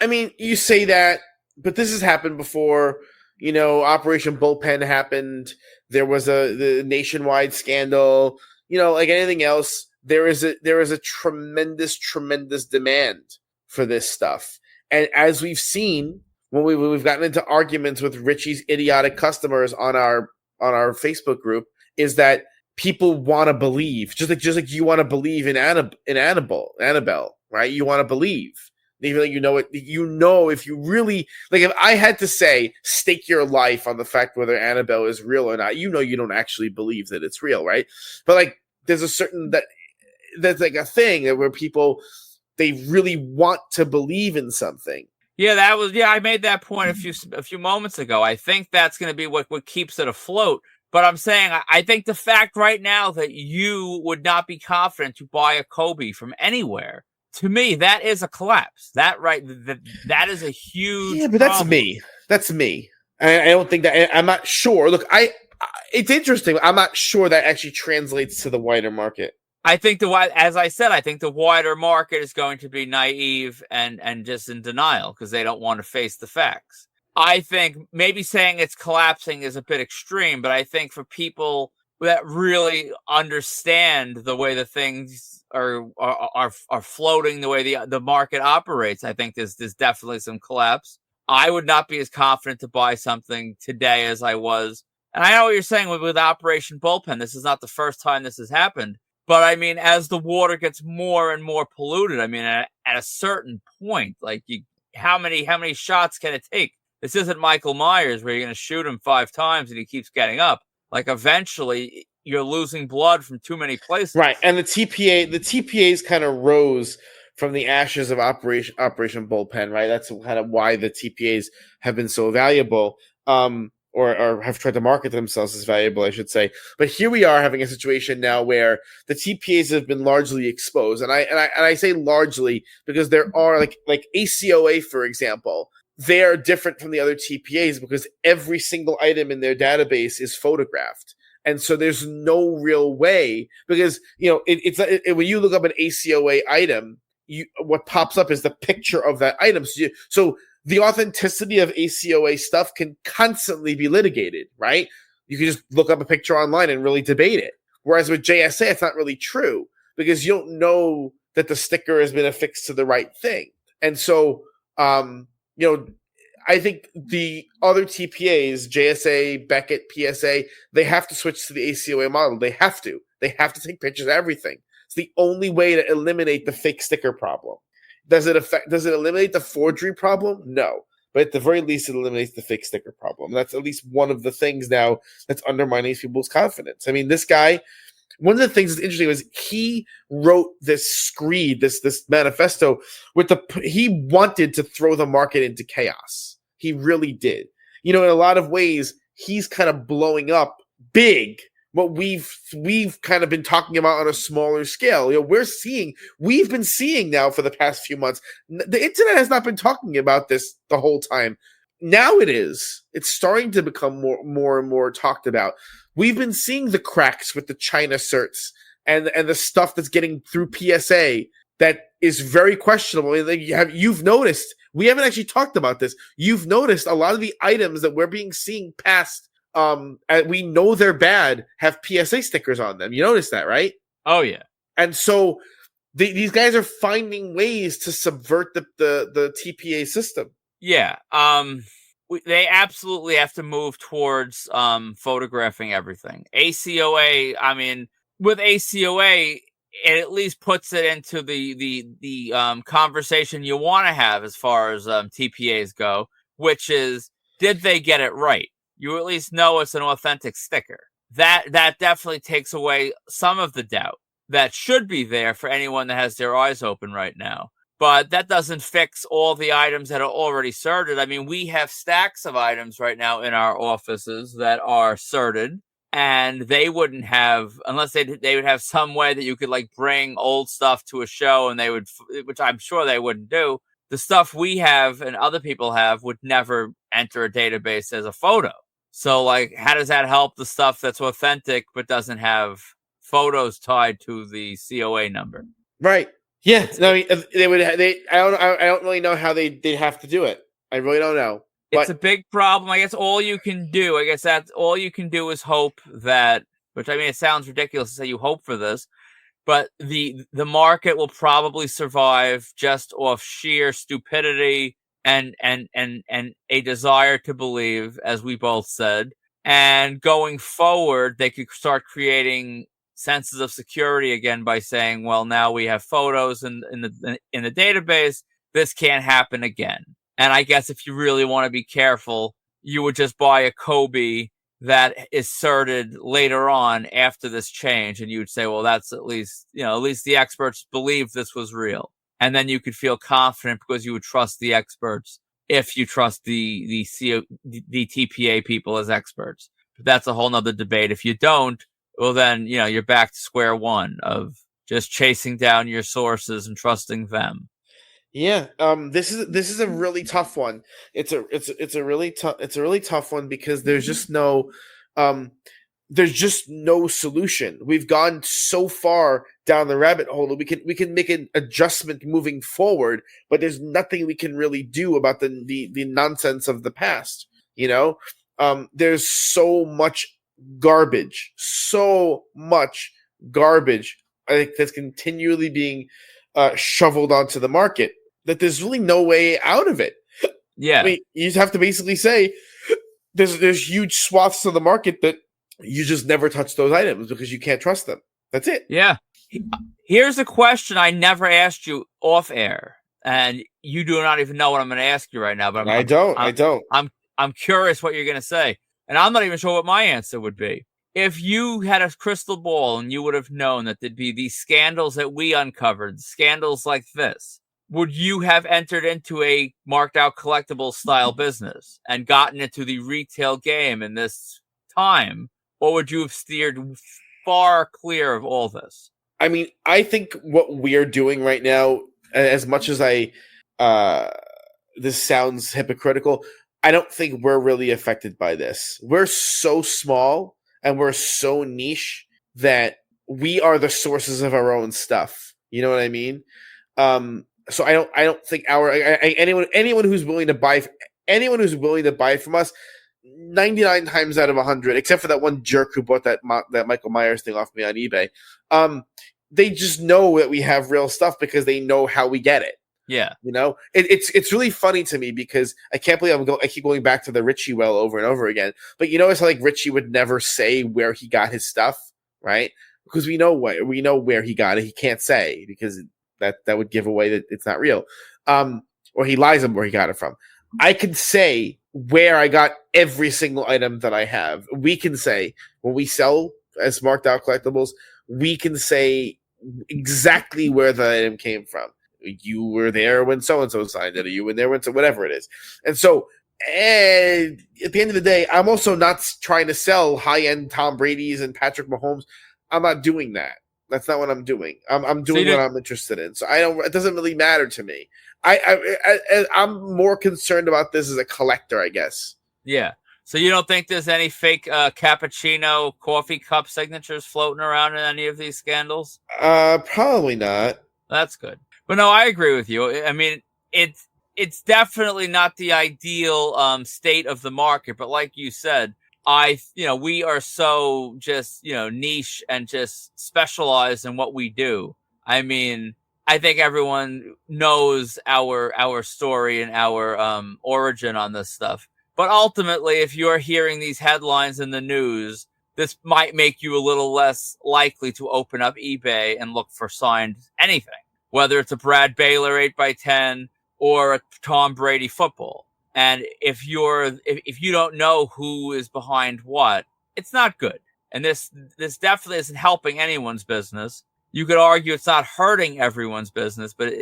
I mean, you say that, but this has happened before. Operation Bullpen happened. There was the nationwide scandal. Like anything else, there is a tremendous, tremendous demand for this stuff. And as we've seen, when we've gotten into arguments with Richie's idiotic customers on our Facebook group, is that people want to believe, just like you want to believe in Annabelle, right? You want to believe. Even though if you really, like, if I had to say, stake your life on the fact whether Annabelle is real or not, you don't actually believe that it's real, right? But like, there's a certain that's like a thing where people, they really want to believe in something. Yeah, I made that point a few moments ago. I think that's going to be what keeps it afloat. But I'm saying, I think the fact right now that you would not be confident to buy a Kobe from anywhere, to me, that is a collapse. That is a huge. Yeah, but problem. That's me. I don't think that. I'm not sure. Look, it's interesting. I'm not sure that actually translates to the wider market. I think as I said, I think the wider market is going to be naive and just in denial because they don't want to face the facts. I think maybe saying it's collapsing is a bit extreme, but I think for people that really understand the way the things are floating, the way the market operates, I think there's definitely some collapse. I would not be as confident to buy something today as I was. And I know what you're saying with Operation Bullpen. This is not the first time this has happened. But I mean, as the water gets more and more polluted, I mean, at a certain point, like how many shots can it take? This isn't Michael Myers where you're going to shoot him 5 times and he keeps getting up. Like eventually you're losing blood from too many places. Right. And the TPAs kind of rose from the ashes of Operation Bullpen, right? That's kind of why the TPAs have been so valuable. Or have tried to market themselves as valuable, I should say. But here we are having a situation now where the TPAs have been largely exposed. And I say largely because there are like ACOA, for example, they are different from the other TPAs because every single item in their database is photographed. And so there's no real way because, when you look up an ACOA item, what pops up is the picture of that item. So the authenticity of ACOA stuff can constantly be litigated, right? You can just look up a picture online and really debate it. Whereas with JSA, it's not really true because you don't know that the sticker has been affixed to the right thing. And so, I think the other TPAs, JSA, Beckett, PSA, they have to switch to the ACOA model. They have to take pictures of everything. It's the only way to eliminate the fake sticker problem. Does it eliminate the forgery problem? No. But at the very least, it eliminates the fake sticker problem. That's at least one of the things now that's undermining people's confidence. I mean, this guy, one of the things that's interesting was he wrote this screed, this manifesto he wanted to throw the market into chaos. He really did. In a lot of ways, he's kind of blowing up big what we've kind of been talking about on a smaller scale. We've been seeing now for the past few months. The internet has not been talking about this the whole time. Now it is. It's starting to become more and more talked about. We've been seeing the cracks with the China certs and the stuff that's getting through PSA that is very questionable. You've noticed, we haven't actually talked about this. You've noticed a lot of the items that we're seeing past, we know they're bad, have PSA stickers on them. You notice that, right? Oh yeah. And so these guys are finding ways to subvert the TPA system. Yeah. They absolutely have to move towards photographing everything. ACOA, I mean, with ACOA, it at least puts it into the conversation you want to have as far as TPAs go, which is, did they get it right? You at least know it's an authentic sticker. That definitely takes away some of the doubt that should be there for anyone that has their eyes open right now. But that doesn't fix all the items that are already certed. I mean, we have stacks of items right now in our offices that are certed, and they wouldn't have, unless they would have some way that you could like bring old stuff to a show, and they would, which I'm sure they wouldn't do. The stuff we have and other people have would never enter a database as a photo. So, like, how does that help the stuff that's authentic but doesn't have photos tied to the COA number? Right. Yeah. No, they would. I don't really know how they'd have to do it. I really don't know. It's a big problem. I guess all you can do, that's all you can do is hope that, which I mean, it sounds ridiculous to say you hope for this, but the market will probably survive just off sheer stupidity and a desire to believe, as we both said. And going forward, they could start creating senses of security again by saying, well, now we have photos in the database. This can't happen again. And I guess if you really want to be careful, you would just buy a Kobe that is certed later on after this change. And you would say, well, that's at least the experts believe this was real. And then you could feel confident because you would trust the experts if you trust the TPA people as experts. But that's a whole nother debate. If you don't, well, then, you're back to square one of just chasing down your sources and trusting them. Yeah. This is a really tough one. It's a really tough one because there's just no solution. We've gone so far down the rabbit hole that we can make an adjustment moving forward, but there's nothing we can really do about the nonsense of the past. There's so much garbage, I think, that's continually being shoveled onto the market, that there's really no way out of it. Yeah. I mean, you just have to basically say there's huge swaths of the market that you just never touch those items because you can't trust them. That's it. Yeah. Here's a question I never asked you off air, and you do not even know what I'm going to ask you right now. But I don't. I'm curious what you're going to say, and I'm not even sure what my answer would be. If you had a crystal ball and you would have known that there'd be these scandals that we uncovered, scandals like this, would you have entered into a marked out collectible style business and gotten into the retail game in this time? Or would you have steered far clear of all this? I mean, I think what we're doing right now, as much as this sounds hypocritical, I don't think we're really affected by this. We're so small and we're so niche that we are the sources of our own stuff. You know what I mean? So I don't think anyone who's willing to buy from us, 99 times out of 100, except for that one jerk who bought that Michael Myers thing off me on eBay, they just know that we have real stuff because they know how we get it. Yeah. It's really funny to me because I can't believe I keep going back to the Richie well over and over again. But you notice how like Richie would never say where he got his stuff, right? Because we know where he got it. He can't say because that would give away that it's not real. Or he lies on where he got it from. I can say where I got every single item that I have. We can say when we sell as marked out collectibles, we can say exactly where the item came from. You were there when so-and-so signed it, or you were there when whatever it is. And so at the end of the day, I'm also not trying to sell high-end Tom Brady's and Patrick Mahomes. I'm not doing that. That's not what I'm doing. I'm doing what I'm interested in. So it doesn't really matter to me. I'm more concerned about this as a collector, I guess. Yeah. So you don't think there's any fake cappuccino coffee cup signatures floating around in any of these scandals? Probably not. That's good. But no, I agree with you. I mean, it's definitely not the ideal state of the market. But like you said, we are so just, niche and just specialized in what we do. I mean, I think everyone knows our story and our origin on this stuff. But ultimately, if you're hearing these headlines in the news this might make you a little less likely to open up eBay and look for signed anything, whether it's a Brad Baylor 8x10 or a Tom Brady football. And if you don't know who is behind what, it's not good. And this definitely isn't helping anyone's business. You could argue it's not hurting everyone's business, but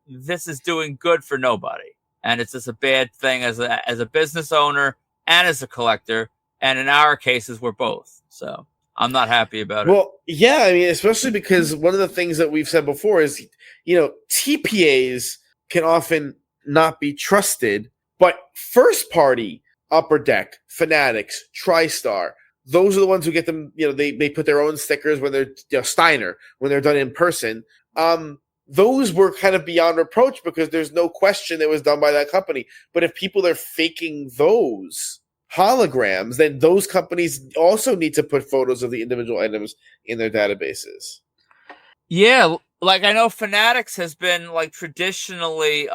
this is doing good for nobody. And it's just a bad thing as a business owner and as a collector. And in our cases, we're both. So I'm not happy about it. Well, yeah, I mean, especially because one of the things that we've said before is, TPAs can often not be trusted, but first party, Upper Deck, Fanatics, TriStar, those are the ones who get them, they put their own stickers when they're, Steiner, when they're done in person. Those were kind of beyond reproach because there's no question it was done by that company. But if people are faking those holograms, then those companies also need to put photos of the individual items in their databases. Yeah, like I know Fanatics has been like traditionally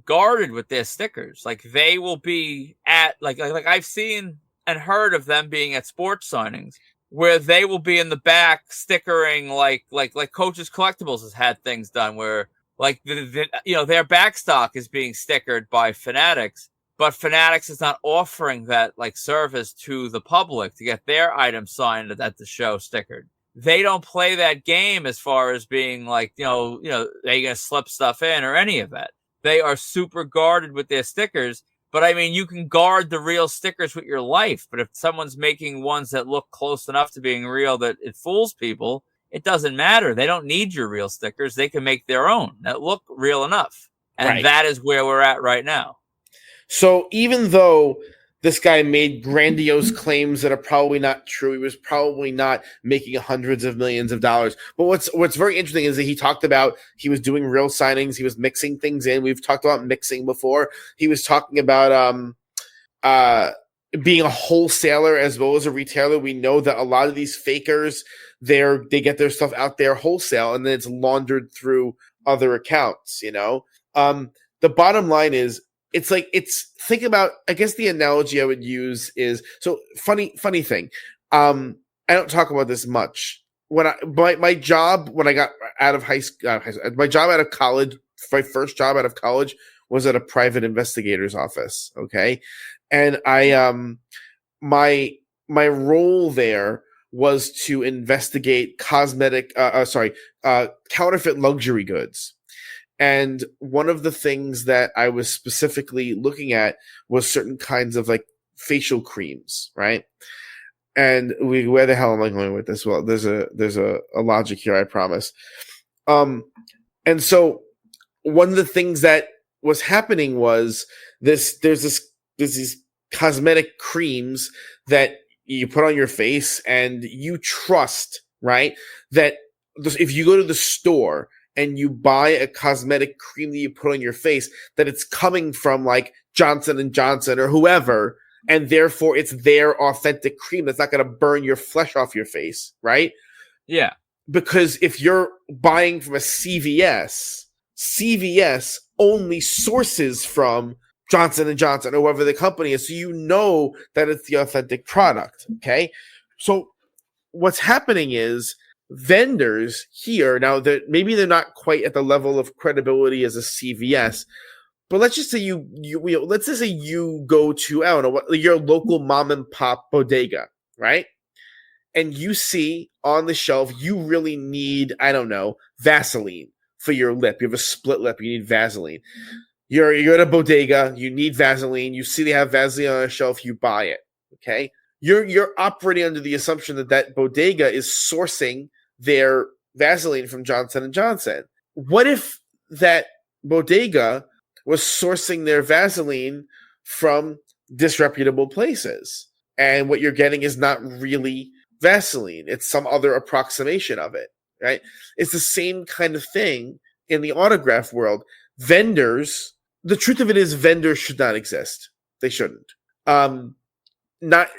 guarded with their stickers. Like they will be at like I've seen and heard of them being at sports signings where they will be in the back stickering like Coach's Collectibles has had things done where like their back stock is being stickered by Fanatics, but Fanatics is not offering that like service to the public to get their items signed at the show stickered. They don't play that game as far as being like, they're going to slip stuff in or any of that. They are super guarded with their stickers. But I mean, you can guard the real stickers with your life. But if someone's making ones that look close enough to being real that it fools people, it doesn't matter. They don't need your real stickers. They can make their own that look real enough. And That is where we're at right now. So even though this guy made grandiose claims that are probably not true, he was probably not making hundreds of millions of dollars. But what's very interesting is that he talked about he was doing real signings. He was mixing things in. We've talked about mixing before. He was talking about being a wholesaler as well as a retailer. We know that a lot of these fakers, they get their stuff out there wholesale and then it's laundered through other accounts. The bottom line is, think about, I guess the analogy I would use is, so funny thing. I don't talk about this much. When my job, when I got out of high school, my job out of college, my first job out of college was at a private investigator's office. Okay. And my role there was to investigate counterfeit luxury goods. And one of the things that I was specifically looking at was certain kinds of like facial creams, right? And where the hell am I going with this? Well, there's a logic here, I promise. And so one of the things that was happening was there's these cosmetic creams that you put on your face and you trust, right? That if you go to the store and you buy a cosmetic cream that you put on your face, that it's coming from like Johnson & Johnson or whoever, and therefore it's their authentic cream that's not going to burn your flesh off your face, right? Yeah. Because if you're buying from a CVS only sources from Johnson & Johnson or whoever the company is, so you know that it's the authentic product, okay? So what's happening is vendors here now that maybe they're not quite at the level of credibility as a CVS, but let's just say let's just say you go to, I don't know, your local mom and pop bodega, right? And you see on the shelf you really need, I don't know, Vaseline for your lip. You have a split lip, you need Vaseline. You're at a bodega, you need Vaseline. You see they have Vaseline on a shelf, you buy it. Okay, you're operating under the assumption that bodega is sourcing their Vaseline from Johnson & Johnson. What if that bodega was sourcing their Vaseline from disreputable places, and what you're getting is not really Vaseline? It's some other approximation of it, right? It's the same kind of thing in the autograph world. Vendors, the truth of it is, vendors should not exist. They shouldn't. Not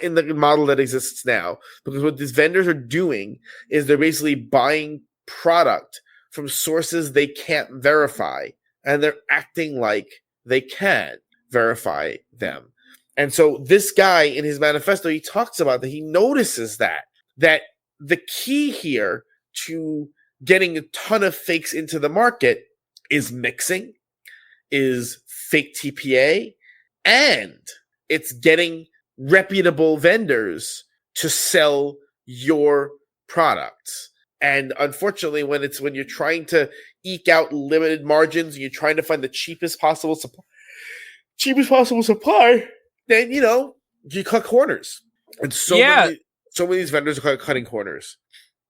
in the model that exists now, because what these vendors are doing is they're basically buying product from sources they can't verify, and they're acting like they can verify them. And so this guy in his manifesto, he talks about that. He notices that the key here to getting a ton of fakes into the market is mixing, is fake TPA, and it's getting reputable vendors to sell your products. And unfortunately, when you're trying to eke out limited margins, and you're trying to find the cheapest possible supply, then you cut corners. And so many of these vendors are cutting corners.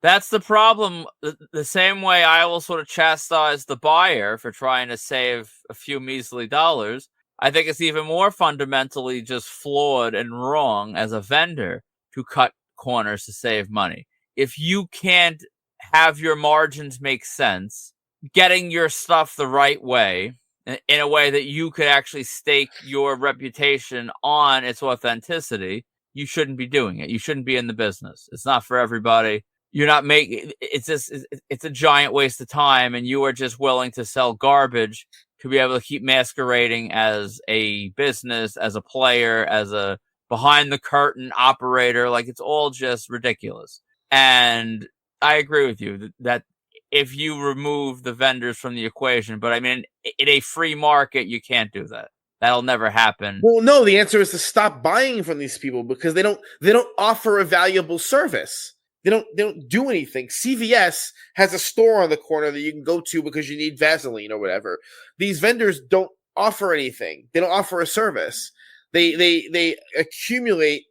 That's the problem. The same way I will sort of chastise the buyer for trying to save a few measly dollars, I think it's even more fundamentally just flawed and wrong as a vendor to cut corners to save money. If you can't have your margins make sense, getting your stuff the right way, in a way that you could actually stake your reputation on its authenticity, you shouldn't be doing it. You shouldn't be in the business. It's not for everybody. You're not making it's a giant waste of time, and you are just willing to sell garbage to be able to keep masquerading as a business, as a player, as a behind the curtain operator. Like, it's all just ridiculous. And I agree with you that if you remove the vendors from the equation, but I mean, in a free market, you can't do that. That'll never happen. Well, no, the answer is to stop buying from these people because they don't offer a valuable service. They don't do anything. CVS has a store on the corner that you can go to because you need Vaseline or whatever. These vendors don't offer anything. They don't offer a service. They accumulate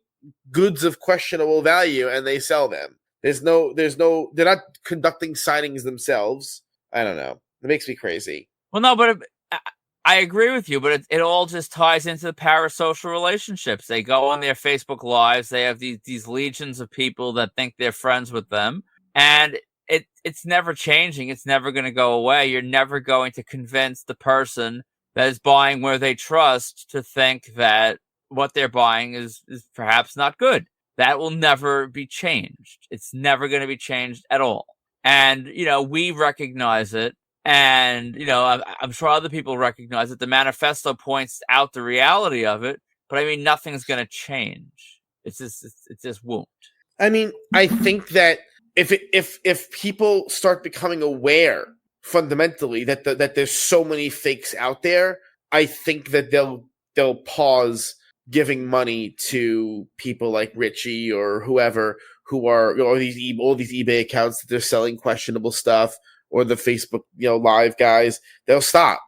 goods of questionable value and they sell them. They're not conducting signings themselves. I don't know. It makes me crazy. Well, no, but I agree with you, but it all just ties into the parasocial relationships. They go on their Facebook Lives. They have these legions of people that think they're friends with them. And it's never changing. It's never going to go away. You're never going to convince the person that is buying where they trust to think that what they're buying is perhaps not good. That will never be changed. It's never going to be changed at all. And, we recognize it. And, I'm sure other people recognize it. The manifesto points out the reality of it. But I mean, nothing's going to change. It just won't. I mean, I think that if people start becoming aware fundamentally that there's so many fakes out there, I think that they'll pause giving money to people like Richie or whoever who are all these eBay accounts that they're selling questionable stuff, or the Facebook live guys. They'll stop,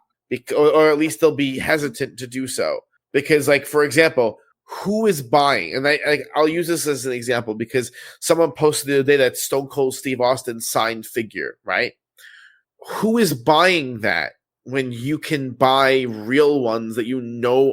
or at least they'll be hesitant to do so because, like, for example, who is buying? And I'll use this as an example because someone posted the other day that Stone Cold Steve Austin signed figure, right? Who is buying that when you can buy real ones that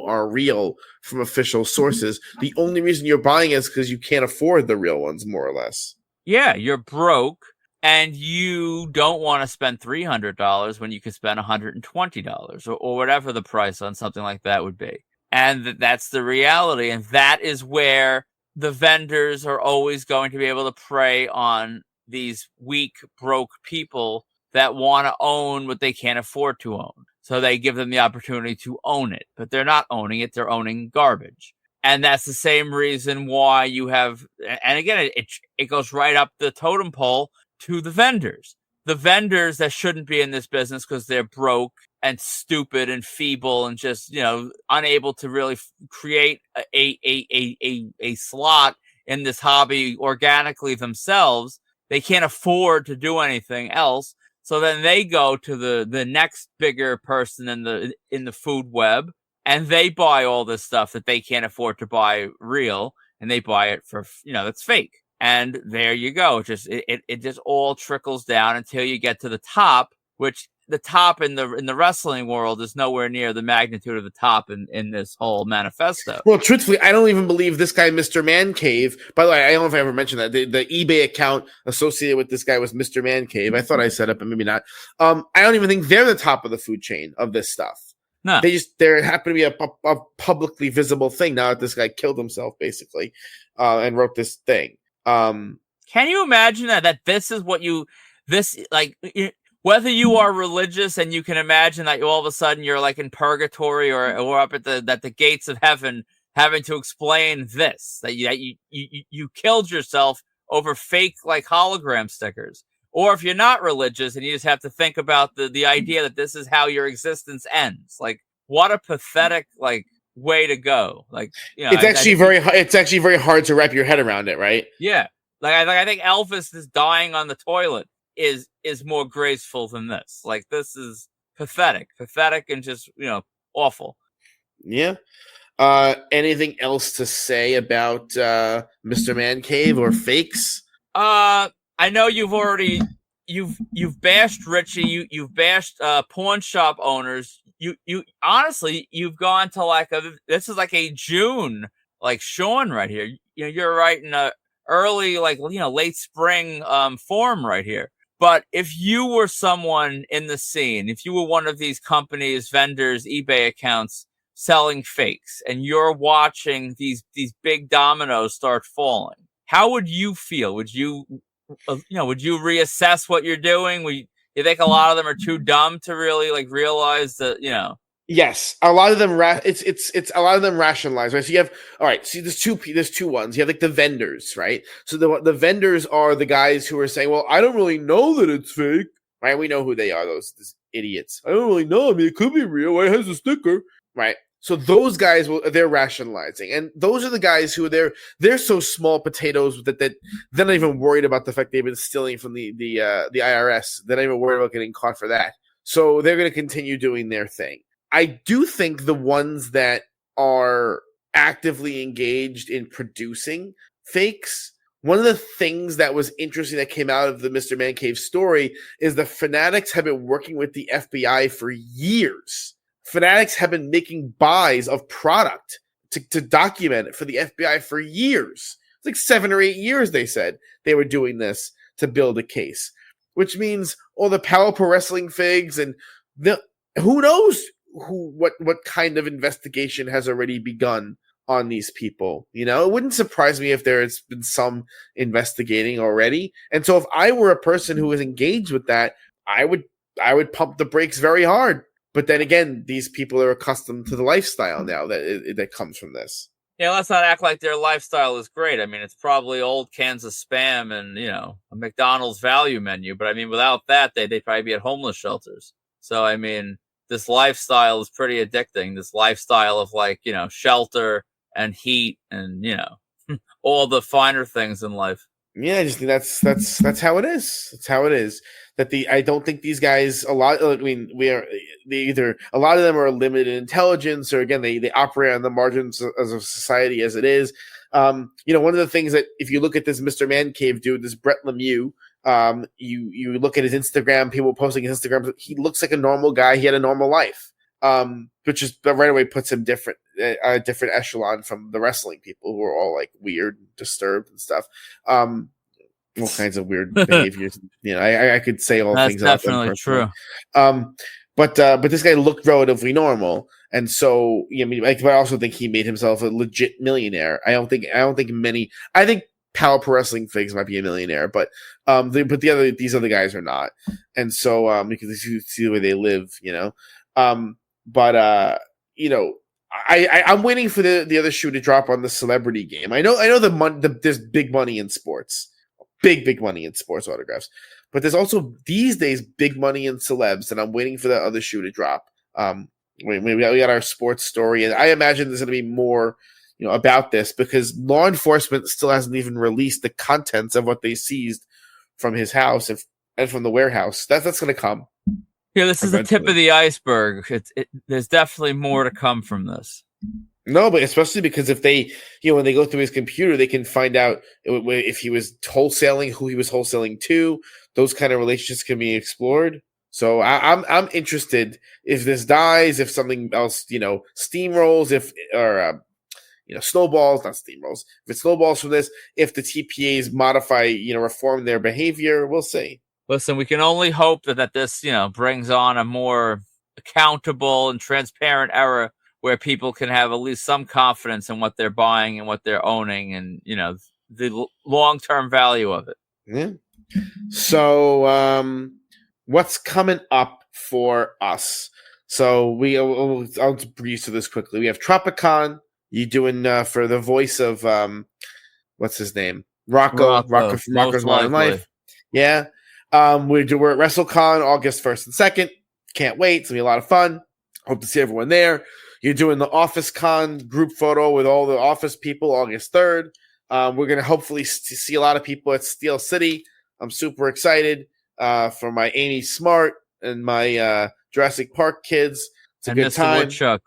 are real from official sources? The only reason you're buying is because you can't afford the real ones, more or less. Yeah, you're broke and you don't want to spend $300 when you can spend $120 or whatever the price on something like that would be. And that's the reality. And that is where the vendors are always going to be able to prey on these weak, broke people that want to own what they can't afford to own. So they give them the opportunity to own it, but they're not owning it. They're owning garbage. And that's the same reason why you have, and again, it goes right up the totem pole to the vendors that shouldn't be in this business because they're broke and stupid and feeble and just, unable to really create a slot in this hobby organically themselves. They can't afford to do anything else. So then they go to the next bigger person in the food web, and they buy all this stuff that they can't afford to buy real, and they buy it for that's fake. And there you go. It just all trickles down until you get to the top, which the top in the wrestling world is nowhere near the magnitude of the top in this whole manifesto. Well, truthfully, I don't even believe this guy, MisterManCave. By the way, I don't know if I ever mentioned that the eBay account associated with this guy was MisterManCave. I thought I set up, but maybe not. I don't even think they're the top of the food chain of this stuff. No, there happened to be a publicly visible thing now that this guy killed himself basically, and wrote this thing. Can you imagine that this is what whether you are religious and you can imagine that all of a sudden you're like in purgatory or up at the gates of heaven having to explain this, that you killed yourself over fake like hologram stickers. Or if you're not religious and you just have to think about the idea that this is how your existence ends. Like, what a pathetic like way to go. Like, it's actually very hard to wrap your head around it, right? Yeah. I think Elvis is dying on the toilet is more graceful than this. Like, this is pathetic and just, awful. Yeah. Anything else to say about MisterManCave or fakes? I know you've bashed Richie, you've bashed pawn shop owners. You honestly, you've gone to this is like a June like Sean right here. You're right in a early late spring form right here. But if you were someone in the scene, if you were one of these companies, vendors, eBay accounts selling fakes, and you're watching these big dominoes start falling, how would you feel? Would you reassess what you're doing? You think a lot of them are too dumb to really realize that, Yes, a lot of them. It's a lot of them rationalize, right? So you have there's two ones. You have like the vendors, right? So the vendors are the guys who are saying, "Well, I don't really know that it's fake, right? We know who they are. Those idiots. I don't really know. I mean, it could be real. Why it has a sticker, right?" So those guys they're rationalizing, and those are the guys who they're so small potatoes that they're not even worried about the fact they've been stealing from the IRS. They're not even worried about getting caught for that. So they're going to continue doing their thing. I do think the ones that are actively engaged in producing fakes, one of the things that was interesting that came out of the MisterManCave story is the Fanatics have been working with the FBI for years. Fanatics have been making buys of product to document it for the FBI for years. It's like 7 or 8 years, they said they were doing this to build a case, which means all the Power Pro Wrestling figs and who knows what kind of investigation has already begun on these people. It wouldn't surprise me if there has been some investigating already. And so if I were a person who was engaged with that, I would pump the brakes very hard. But then again, these people are accustomed to the lifestyle now that comes from this. Yeah, let's not act like their lifestyle is great. I mean, it's probably old cans of Spam and, a McDonald's value menu. But I mean, without that, they'd probably be at homeless shelters. So, I mean, this lifestyle is pretty addicting. This lifestyle of shelter and heat and, all the finer things in life. Yeah, I just think that's how it is. That's how it is. I don't think these guys a lot of them are limited intelligence, or again they operate on the margins of society as it is. One of the things that if you look at this MisterManCave dude, this Brett Lemieux, you look at his Instagram, people posting his Instagram, he looks like a normal guy. He had a normal life, which is right away puts him a different echelon from the wrestling people who are all like weird, disturbed and stuff. All kinds of weird behaviors. I could say all That's things about them. That's definitely true. But this guy looked relatively normal, and so but I also think he made himself a legit millionaire. I don't think many. I think Power Pro Wrestling figs might be a millionaire, but these other guys are not, and so because you see the way they live, I'm waiting for the other shoe to drop on the celebrity game. I know there's big money in sports, big money in sports autographs, but there's also these days big money in celebs, and I'm waiting for the other shoe to drop. We got our sports story, and I imagine there's going to be more about this because law enforcement still hasn't even released the contents of what they seized from his house and from the warehouse. That's going to come. Yeah, this is the tip of the iceberg. There's definitely more to come from this. No, but especially because if they, when they go through his computer, they can find out if he was wholesaling, who he was wholesaling to. Those kind of relationships can be explored. So I'm interested if this dies, if something else, steamrolls, snowballs, not steamrolls. If it snowballs from this, if the TPAs modify, reform their behavior, we'll see. Listen, we can only hope that this, brings on a more accountable and transparent era where people can have at least some confidence in what they're buying and what they're owning and, the long-term value of it. Yeah. So, what's coming up for us? So I'll breeze through this quickly. We have Tropicon You doing for the voice of what's his name? Rocco from Rocco's Modern Life. Yeah. We're at WrestleCon August 1st and 2nd. Can't wait. It's gonna be a lot of fun. Hope to see everyone there. You're doing the Office Con group photo with all the Office people August 3rd. We're gonna hopefully see a lot of people at Steel City. I'm super excited for my Amy Smart and my Jurassic Park kids. It's a good Mr. time. Woodchuck.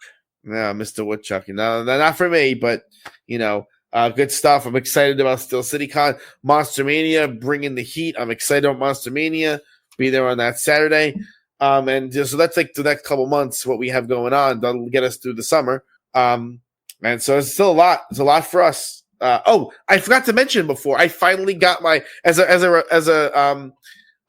Yeah, Mr. Woodchuck. No, not for me, but good stuff. I'm excited about Steel City Con. Monster Mania bringing the heat. I'm excited about Monster Mania. Be there on that Saturday. So that's like the next couple months what we have going on. That'll get us through the summer. And so it's still a lot. It's a lot for us. I forgot to mention before. I finally got my as a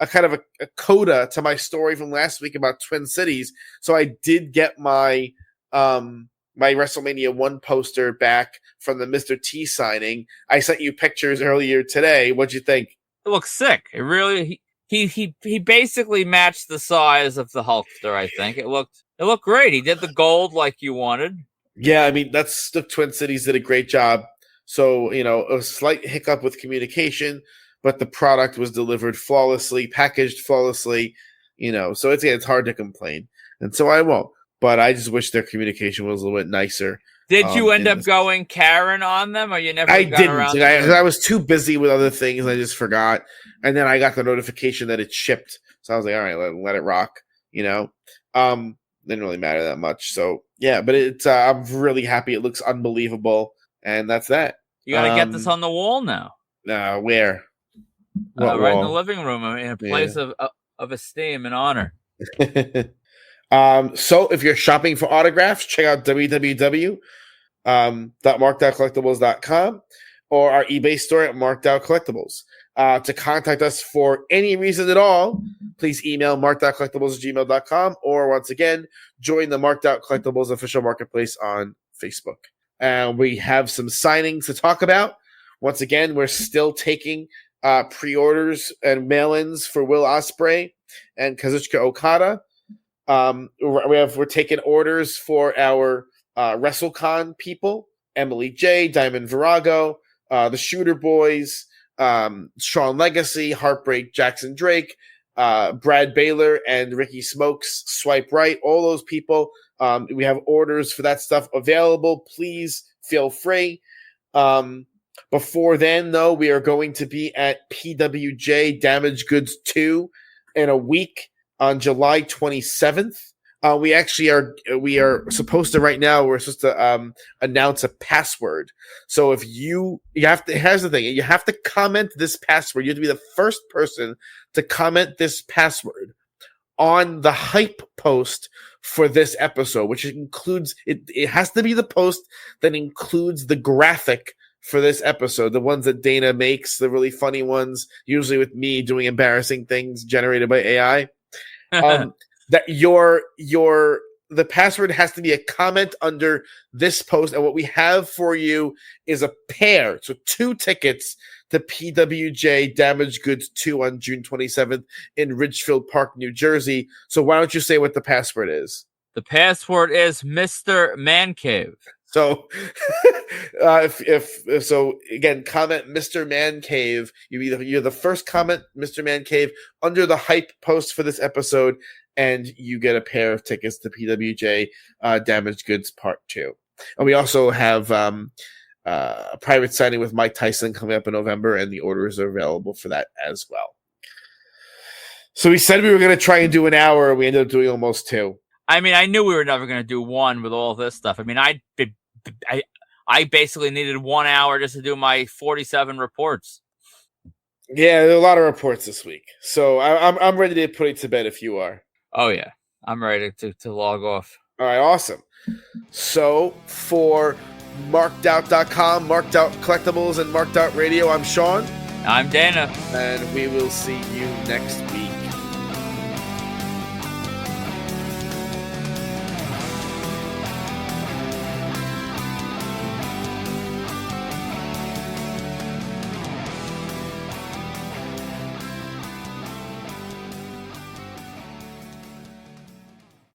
kind of a coda to my story from last week about Twin Cities. So I did get my my WrestleMania 1 poster back from the Mr. T signing. I sent you pictures earlier today. What'd you think? It looks sick. It really he basically matched the size of the Hulkster, I think. It looked great. He did the gold like you wanted. Yeah, I mean that's the Twin Cities did a great job. So, a slight hiccup with communication, but the product was delivered flawlessly, packaged flawlessly, so it's hard to complain. And so I won't. But I just wish their communication was a little bit nicer. Did you end up going Karen on them, or you never I got didn't. around to I was too busy with other things. I just forgot. And then I got the notification that it shipped. So I was like, all right, let it rock, Didn't really matter that much. So, yeah, but it's I'm really happy. It looks unbelievable. And that's that. You got to get this on the wall now. Where? Right in the living room, in a place of esteem and honor. So if you're shopping for autographs, check out www.markedoutcollectibles.com or our eBay store at Marked Out Collectibles. To contact us for any reason at all, please email markedoutcollectibles@gmail.com or once again, join the Marked Out Collectibles official marketplace on Facebook. We have some signings to talk about. Once again, we're still taking pre-orders and mail-ins for Will Ospreay and Kazuchika Okada. We're taking orders for our WrestleCon people, Emily J, Diamond Virago, the Shooter Boys, Sean Legacy, Heartbreak Jackson Drake, Brad Baylor, and Ricky Smokes, Swipe Right, all those people. We have orders for that stuff available. Please feel free. Before then, though, we are going to be at PWJ Damaged Goods 2 in a week on July 27th. We are supposed to right now, we're supposed to announce a password. So if here's the thing, you have to comment this password. You have to be the first person to comment this password on the hype post for this episode, which includes, it has to be the post that includes the graphic for this episode, the ones that Dana makes, the really funny ones, usually with me doing embarrassing things generated by AI. That the password has to be a comment under this post, and what we have for you is a pair, so 2 tickets to PWJ Damaged Goods 2 on June 27th in Ridgefield Park, New Jersey. So why don't you say what the password is? The password is MisterManCave. So, so again, comment MisterManCave. You're the first comment MisterManCave under the hype post for this episode, and you get a pair of tickets to PWJ Damaged Goods Part 2. And we also have a private signing with Mike Tyson coming up in November, and the orders are available for that as well. So we said we were going to try and do an hour. We ended up doing almost 2. I mean, I knew we were never going to do 1 with all this stuff. I mean, I basically needed 1 hour just to do my 47 reports. Yeah, there are a lot of reports this week. So I'm ready to put it to bed if you are. Oh, yeah. I'm ready to log off. All right, awesome. So for markedout.com, Marked Out Collectibles, and Marked Out Radio, I'm Sean. I'm Dana. And we will see you next week.